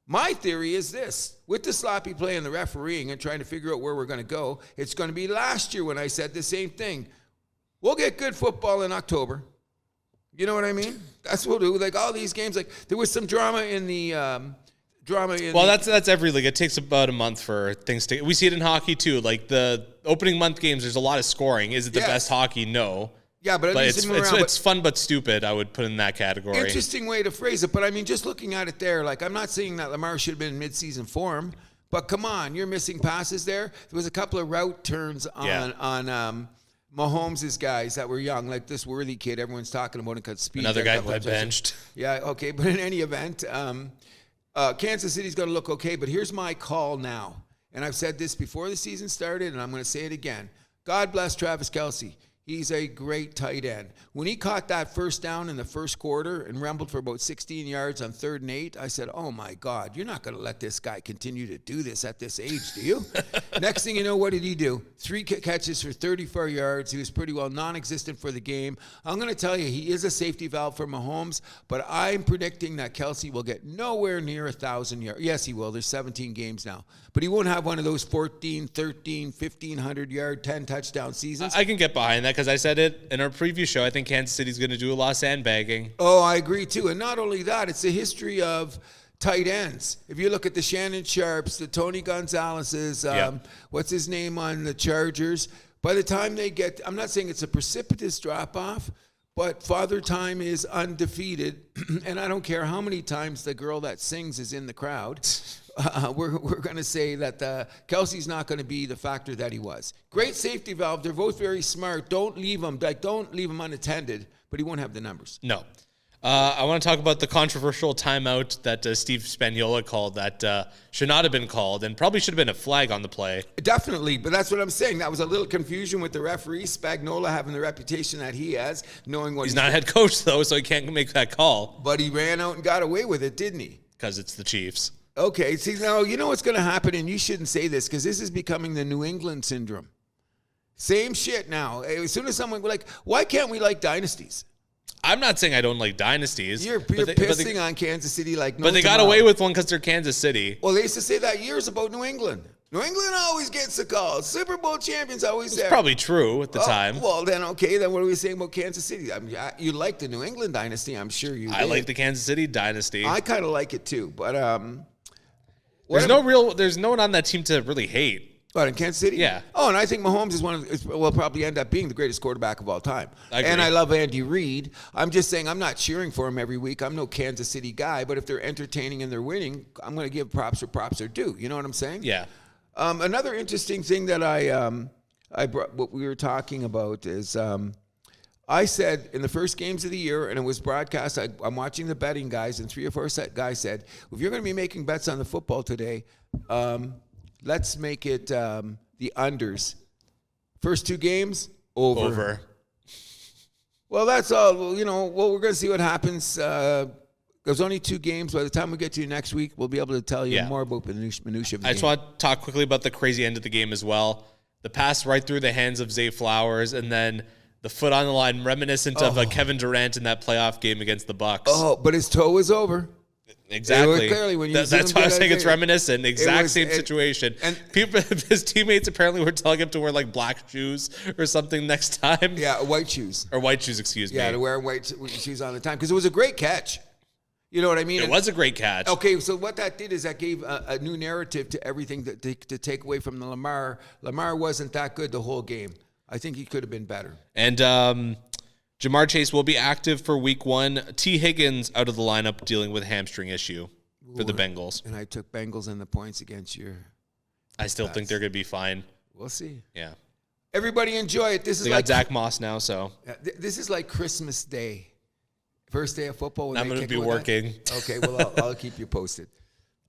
My theory is this. With the sloppy play and the refereeing and trying to figure out where we're going to go, it's going to be last year when I said the same thing. We'll get good football in October. You know what I mean? That's what we'll do. Like all these games, like there was some drama in the that's every league. It takes about a month for things to. We see it in hockey too. Like the opening month games, there's a lot of scoring. Is it the best hockey? No. Yeah, but it's fun but stupid. I would put in that category. Interesting way to phrase it, but I mean, just looking at it there, like I'm not saying that Lamar should have been in mid-season form, but come on, you're missing passes there. There was a couple of route turns on Mahomes' guys that were young, like this Worthy kid. Everyone's talking about it because speed. Another guy who benched. Yeah, okay. But in any event, Kansas City's going to look okay. But here's my call now. And I've said this before the season started, and I'm going to say it again. God bless Travis Kelce. He's a great tight end. When he caught that first down in the first quarter and rumbled for about 16 yards on 3rd and 8, I said, oh, my God, you're not going to let this guy continue to do this at this age, do you? Next thing you know, what did he do? 3 catches for 34 yards. He was pretty well non-existent for the game. I'm going to tell you, he is a safety valve for Mahomes, but I'm predicting that Kelce will get nowhere near 1,000 yards. Yes, he will. There's 17 games now. But he won't have one of those 14, 13, 1,500-yard, 10-touchdown seasons. I can get behind that because I said it in our preview show. I think Kansas City's going to do a lot of sandbagging. Oh, I agree, too. And not only that, it's a history of tight ends. If you look at the Shannon Sharps, the Tony Gonzalez's, what's his name on the Chargers, by the time they get, I'm not saying it's a precipitous drop-off, but Father Time is undefeated. And I don't care how many times the girl that sings is in the crowd. We're going to say that Kelce's not going to be the factor that he was. Great safety valve. They're both very smart. Don't leave him unattended, but he won't have the numbers. No. I want to talk about the controversial timeout that Steve Spagnuolo called that should not have been called and probably should have been a flag on the play. Definitely, but that's what I'm saying. That was a little confusion with the referee. Spagnuolo having the reputation that he has, knowing what he's not a head coach, though, so he can't make that call. But he ran out and got away with it, didn't he? Because it's the Chiefs. Okay, see, now, you know what's going to happen, and you shouldn't say this, because this is becoming the New England syndrome. Same shit now. As soon as someone, like, why can't we like dynasties? I'm not saying I don't like dynasties. You're pissing on Kansas City like no But they got away with one because they're Kansas City. Well, they used to say that years about New England. New England always gets the call. Super Bowl champions always there. It's probably true at the time. Well, then, okay, then what are we saying about Kansas City? I mean, you like the New England dynasty, I'm sure you do. I like the Kansas City dynasty. I kind of like it too, but There's no one on that team to really hate. But in Kansas City? Yeah. Oh, and I think Mahomes will probably end up being the greatest quarterback of all time. And I love Andy Reid. I'm just saying I'm not cheering for him every week. I'm no Kansas City guy, but if they're entertaining and they're winning, I'm going to give props where props are due. You know what I'm saying? Yeah. Another interesting thing that I brought, what we were talking about is I said in the first games of the year, and it was broadcast, I'm watching the betting guys, and 3 or 4 guys said, if you're going to be making bets on the football today, let's make it the unders. First 2 games, over. Well, that's all. You know, well, we're going to see what happens. There's only 2 games. By the time we get to you next week, we'll be able to tell you more about the minutiae of the game. I just want to talk quickly about the crazy end of the game as well. The pass right through the hands of Zay Flowers, and then the foot on the line, reminiscent of Kevin Durant in that playoff game against the Bucks. Oh, but his toe was over. Exactly. Clearly, when you that's why I was saying it's reminiscent. Exact same situation. And people, his teammates apparently were telling him to wear like black shoes or something next time. Yeah, white shoes. Or white shoes, excuse me. Yeah, to wear white shoes all the time because it was a great catch. You know what I mean? It was a great catch. Okay, so what that did is that gave a new narrative to everything to take away from the Lamar. Lamar wasn't that good the whole game. I think he could have been better. And Jamar Chase will be active for week 1. T. Higgins out of the lineup dealing with hamstring issue for the Bengals. And I took Bengals and the points against your... I still think they're going to be fine. We'll see. Yeah. Everybody enjoy it. They got Zach Moss now, so... This is like Christmas Day. First day of football. When I'm going to be working. Okay, well, I'll keep you posted.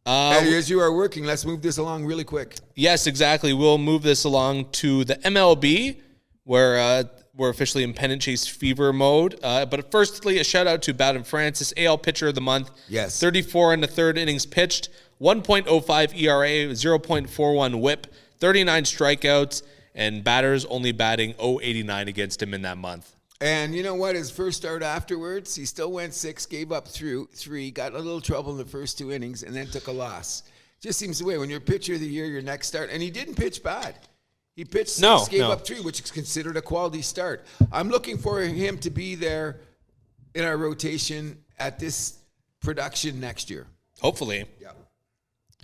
As you are working, let's move this along really quick. Yes, exactly. We'll move this along to the MLB, where we're officially in pennant chase fever mode. But firstly, a shout out to Bowden Francis, AL Pitcher of the Month. Yes. 34 in the third innings pitched, 1.05 ERA, 0.41 WHIP, 39 strikeouts, and batters only batting .089 against him in that month. And you know what? His first start afterwards, he still went 6, gave up through 3, got a little trouble in the first 2 innings, and then took a loss. Just seems the way. When you're pitcher of the year, your next start, and he didn't pitch bad. He pitched 6, gave up 3, which is considered a quality start. I'm looking for him to be there in our rotation at this production next year. Hopefully. Yeah.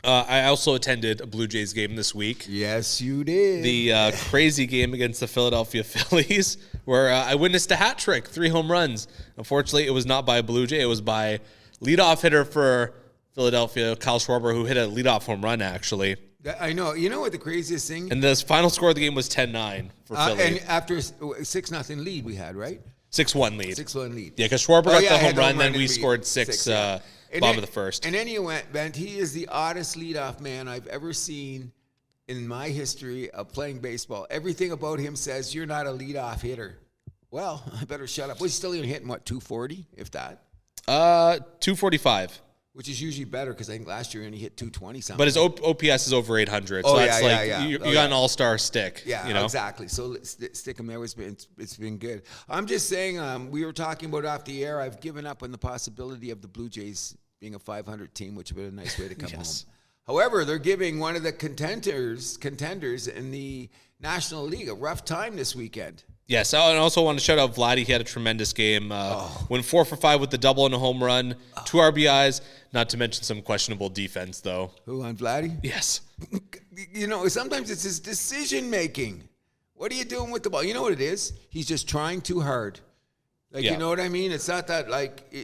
I also attended a Blue Jays game this week. Yes, you did. The crazy game against the Philadelphia Phillies, where I witnessed a hat trick, 3 home runs. Unfortunately, it was not by a Blue Jay. It was by leadoff hitter for Philadelphia, Kyle Schwarber, who hit a leadoff home run, actually. I know. You know what the craziest thing? And the final score of the game was 10-9 for Philly. And after 6-0 lead we had, right? 6-1 lead. 6-1 lead. Yeah, because Schwarber got the home run, then we scored 6 bottom of the first. In any event, he is the oddest leadoff man I've ever seen in my history of playing baseball. Everything about him says, you're not a leadoff hitter. Well, I better shut up. Was he still even hitting, 240, if that? 245. Which is usually better because I think last year he only hit 220 something. But his OPS is over 800. So that's you got an all-star stick. Yeah, you know? Exactly. So stick him there. It's been good. I'm just saying, we were talking about off the air. I've given up on the possibility of the Blue Jays being a 500 team, which would be a nice way to come home. However, they're giving one of the contenders in the National League a rough time this weekend. Yes, I also want to shout out Vladdy. He had a tremendous game. Went 4 for 5 with the double and a home run, 2 RBIs, not to mention some questionable defense, though. Who, on Vladdy? Yes. You know, sometimes it's his decision-making. What are you doing with the ball? You know what it is? He's just trying too hard. You know what I mean? It's not that,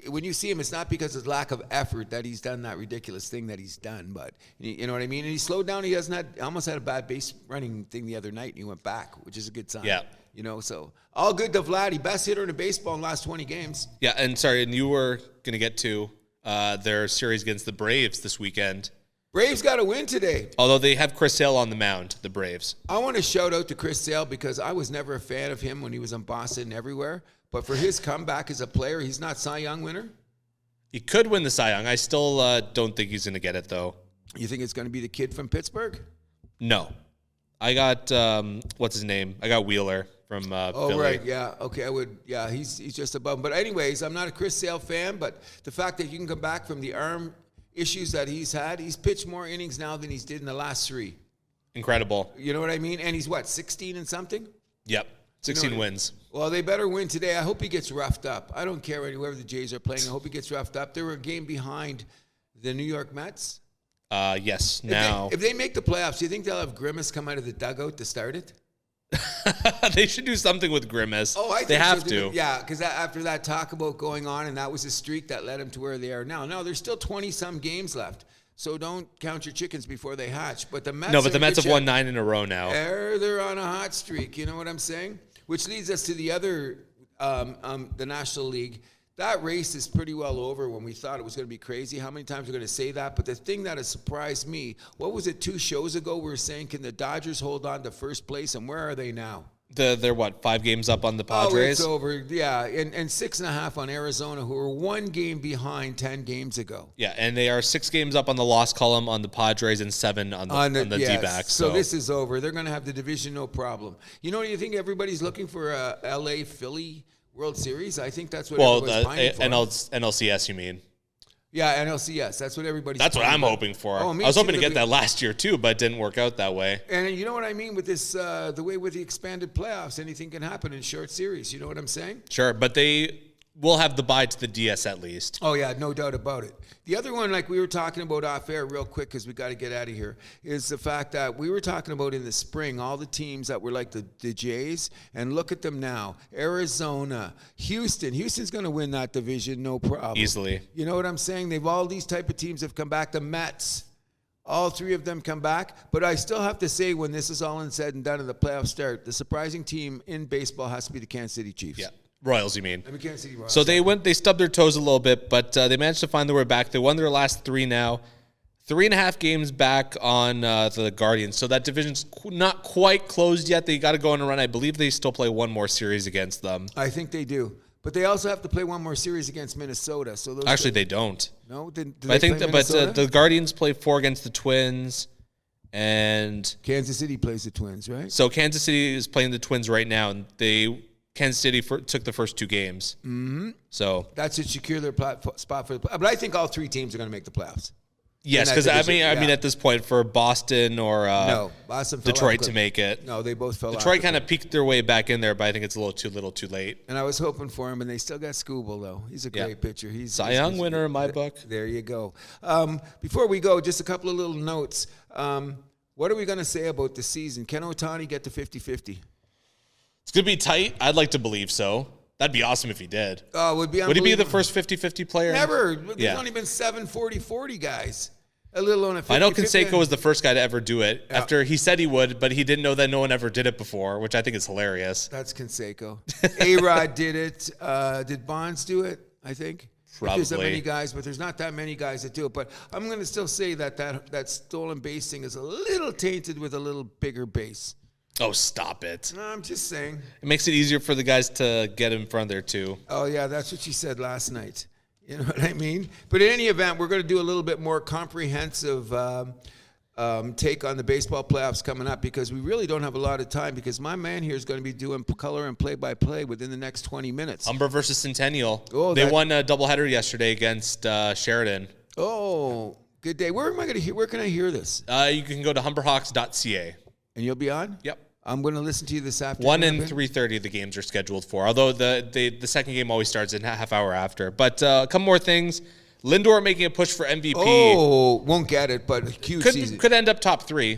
when you see him, it's not because of lack of effort that he's done that ridiculous thing that he's done, but you know what I mean? And he slowed down. He almost had a bad base running thing the other night, and he went back, which is a good sign. Yeah. You know, so all good to Vladdy. Best hitter in the baseball in the last 20 games. Yeah, and you were going to get to their series against the Braves this weekend. Braves got to win today. Although they have Chris Sale on the mound, the Braves. I want to shout out to Chris Sale because I was never a fan of him when he was in Boston and everywhere. But for his comeback as a player, he's not Cy Young winner? He could win the Cy Young. I still don't think he's going to get it, though. You think it's going to be the kid from Pittsburgh? No. I got, what's his name? I got Wheeler from Philly. Oh, right, yeah. Okay, I would, yeah, he's just above him. But anyways, I'm not a Chris Sale fan, but the fact that you can come back from the arm issues that he's had, he's pitched more innings now than he's did in the last 3. Incredible. You know what I mean? And he's, 16 and something? Yep, 16 wins. Well, they better win today. I hope he gets roughed up. I don't care whoever the Jays are playing. I hope he gets roughed up. They were a game behind the New York Mets. Yes. Now If they make the playoffs, do you think they'll have Grimace come out of the dugout to start it? they should do something with Grimace. Oh, I think they have so, to. Yeah, because after that talk about going on, and that was a streak that led them to where they are now. No, there's still 20-some games left. So don't count your chickens before they hatch. But the Mets have won 9 in a row now. They're on a hot streak. You know what I'm saying? Which leads us to the other, the National League. That race is pretty well over when we thought it was going to be crazy. How many times we're going to say that? But the thing that has surprised me, what was it, 2 shows ago? We were saying, can the Dodgers hold on to first place? And where are they now? They're what, 5 games up on the Padres? Oh, it's over. Yeah, and 6.5 on Arizona, who were 1 game behind 10 games ago. Yeah, and they are 6 games up on the loss column on the Padres and 7 on the yes. D-backs. So this is over. They're going to have the division, no problem. You know, do you think everybody's looking for a LA-Philly World Series? I think that's what everybody's pining for. NLCS, you mean? Yeah, NLCS. That's what everybody's That's what I'm hoping for. Oh, I was hoping to get that last year, too, but it didn't work out that way. And you know what I mean with this, the way with the expanded playoffs, anything can happen in short series. You know what I'm saying? Sure, but they will have the bye to the DS at least. Oh, yeah, no doubt about it. The other one, like we were talking about off air real quick because we got to get out of here, is the fact that we were talking about in the spring, all the teams that were like the Jays, and look at them now. Arizona, Houston. Houston's going to win that division, no problem. Easily. You know what I'm saying? All these type of teams have come back. The Mets, all 3 of them come back. But I still have to say, when this is all said and done and the playoffs start, the surprising team in baseball has to be the Kansas City Chiefs. Yeah. Royals, you mean? I mean, Kansas City Royals. So they stubbed their toes a little bit, but they managed to find their way back. They won their last 3 now. 3.5 games back on the Guardians. So that division's not quite closed yet. They got to go on a run. I believe they still play 1 more series against them. I think they do. But they also have to play 1 more series against Minnesota. So Actually, they don't. No? I think the Guardians play 4 against the Twins, and Kansas City plays the Twins, right? So Kansas City is playing the Twins right now, and Kansas City took the first 2 games. Mm-hmm. So that should secure their spot for the playoffs. But I think all 3 teams are going to make the playoffs. Yes, because I mean, at this point, for Boston or Boston Detroit to make it, no, they both fell. Detroit kind of peeked their way back in there, but I think it's a little too late. And I was hoping for him, and they still got Skubal though. He's a great pitcher. He's Cy Young winner in my book. There you go. Before we go, just a couple of little notes. What are we going to say about the season? Can Ohtani get to 50-50? It's going to be tight. I'd like to believe so. That'd be awesome if he did. Oh, would he be the first 50-50 player? Never. There's only been 7 40-40 guys. A little on a 50-50. I know Canseco was the first guy to ever do it. Yeah. After he said he would, but he didn't know that no one ever did it before, which I think is hilarious. That's Canseco. A-Rod did it. Did Bonds do it, I think? Probably. There's that many guys, but there's not that many guys that do it. But I'm going to still say that stolen base thing is a little tainted with a little bigger base. Oh, stop it. No, I'm just saying. It makes it easier for the guys to get in front there, too. Oh, yeah, that's what she said last night. You know what I mean? But in any event, we're going to do a little bit more comprehensive take on the baseball playoffs coming up because we really don't have a lot of time because my man here is going to be doing color and play-by-play within the next 20 minutes. Humber versus Centennial. Oh, they won a doubleheader yesterday against Sheridan. Oh, good day. Where am I going to hear? Where can I hear this? You can go to humberhawks.ca. And you'll be on? Yep. I'm going to listen to you this afternoon. 1 and 3:30 the games are scheduled for, although the second game always starts in a half hour after. But a couple more things. Lindor making a push for MVP. Oh, won't get it, but huge season. Could end up top 3.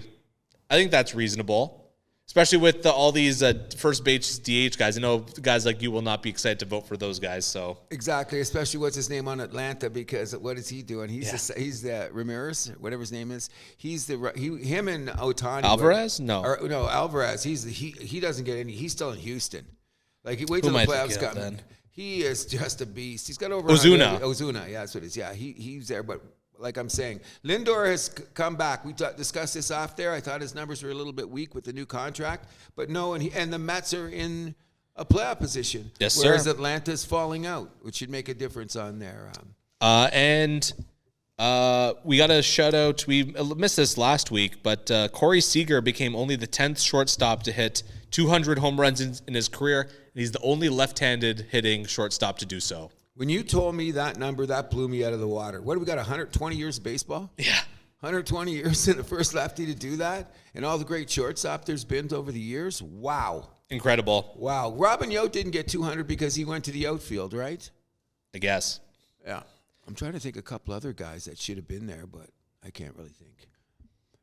I think that's reasonable, especially with all these first base DH guys. I know guys like you will not be excited to vote for those guys. So exactly, especially what's his name on Atlanta because what is he doing? He's the Ramirez, whatever his name is. Him and Ohtani. Alvarez? No, Alvarez. He doesn't get any. He's still in Houston. Like wait till the playoffs come. He is just a beast. He's got over Ozuna. Yeah, that's what it is. Yeah, he's there, but. Like I'm saying, Lindor has come back. We discussed this off there. I thought his numbers were a little bit weak with the new contract, but no, and the Mets are in a playoff position. Yes, sir. Whereas Atlanta's falling out, which should make a difference on there. We got a shout out. We missed this last week, but Corey Seager became only the 10th shortstop to hit 200 home runs in his career, and he's the only left-handed hitting shortstop to do so. When you told me that number, that blew me out of the water. What do we got, 120 years of baseball? Yeah. 120 years in the first lefty to do that? And all the great shortstop there's been over the years? Wow. Incredible. Wow. Robin Yote didn't get 200 because he went to the outfield, right? I guess. Yeah. I'm trying to think of a couple other guys that should have been there, but I can't really think.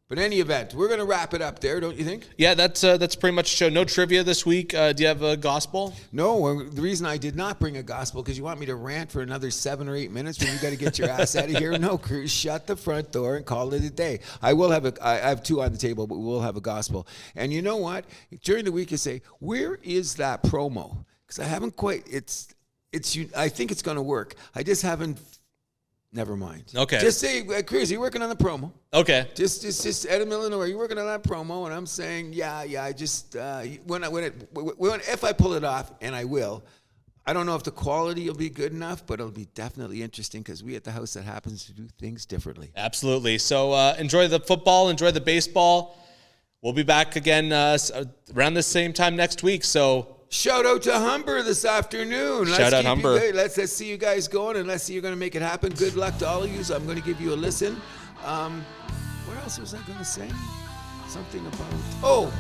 But in any event, we're going to wrap it up there, don't you think? Yeah, that's pretty much the show. No trivia this week. Do you have a gospel? No, the reason I did not bring a gospel because you want me to rant for another 7 or 8 minutes when you got to get your ass out of here. No, Cruz, shut the front door and call it a day. I have 2 on the table, but we'll have a gospel. And you know what? During the week, you say, where is that promo? Because I haven't quite. I think it's going to work. I just haven't. Never mind. Okay. Just say, Cruz, you're working on the promo. Okay. Just Ed Illinois, you're working on that promo, and I'm saying, yeah. I just if I pull it off, and I will, I don't know if the quality will be good enough, but it'll be definitely interesting because we at the House That Happens to do things differently. Absolutely. So enjoy the football, enjoy the baseball. We'll be back again around the same time next week. So. Shout out to Humber this afternoon. Shout out Humber. Let's see you guys going, and let's see you're going to make it happen. Good luck to all of you. So I'm going to give you a listen. What else was I going to say? Something about...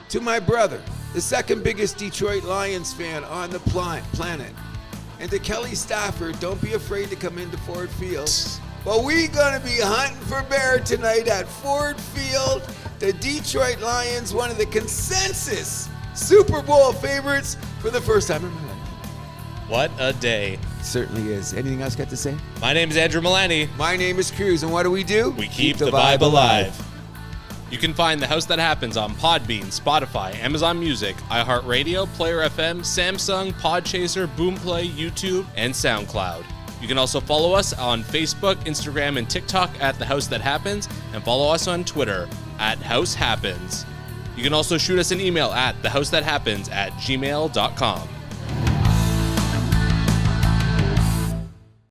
to my brother, the second biggest Detroit Lions fan on the planet. And to Kelly Stafford, don't be afraid to come into Ford Field. But we're going to be hunting for bear tonight at Ford Field. The Detroit Lions, one of the consensus Super Bowl favorites for the first time in my life. What a day. Certainly is. Anything else got to say? My name is Andrew Milani. My name is Cruz, and what do? We keep the vibe alive. You can find The House That Happens on Podbean, Spotify, Amazon Music, iHeart Radio, Player FM, Samsung, Podchaser, Boomplay, YouTube, and SoundCloud. You can also follow us on Facebook, Instagram, and TikTok at The House That Happens, and follow us on Twitter at House Happens. You can also shoot us an email at thehousethathappens@gmail.com.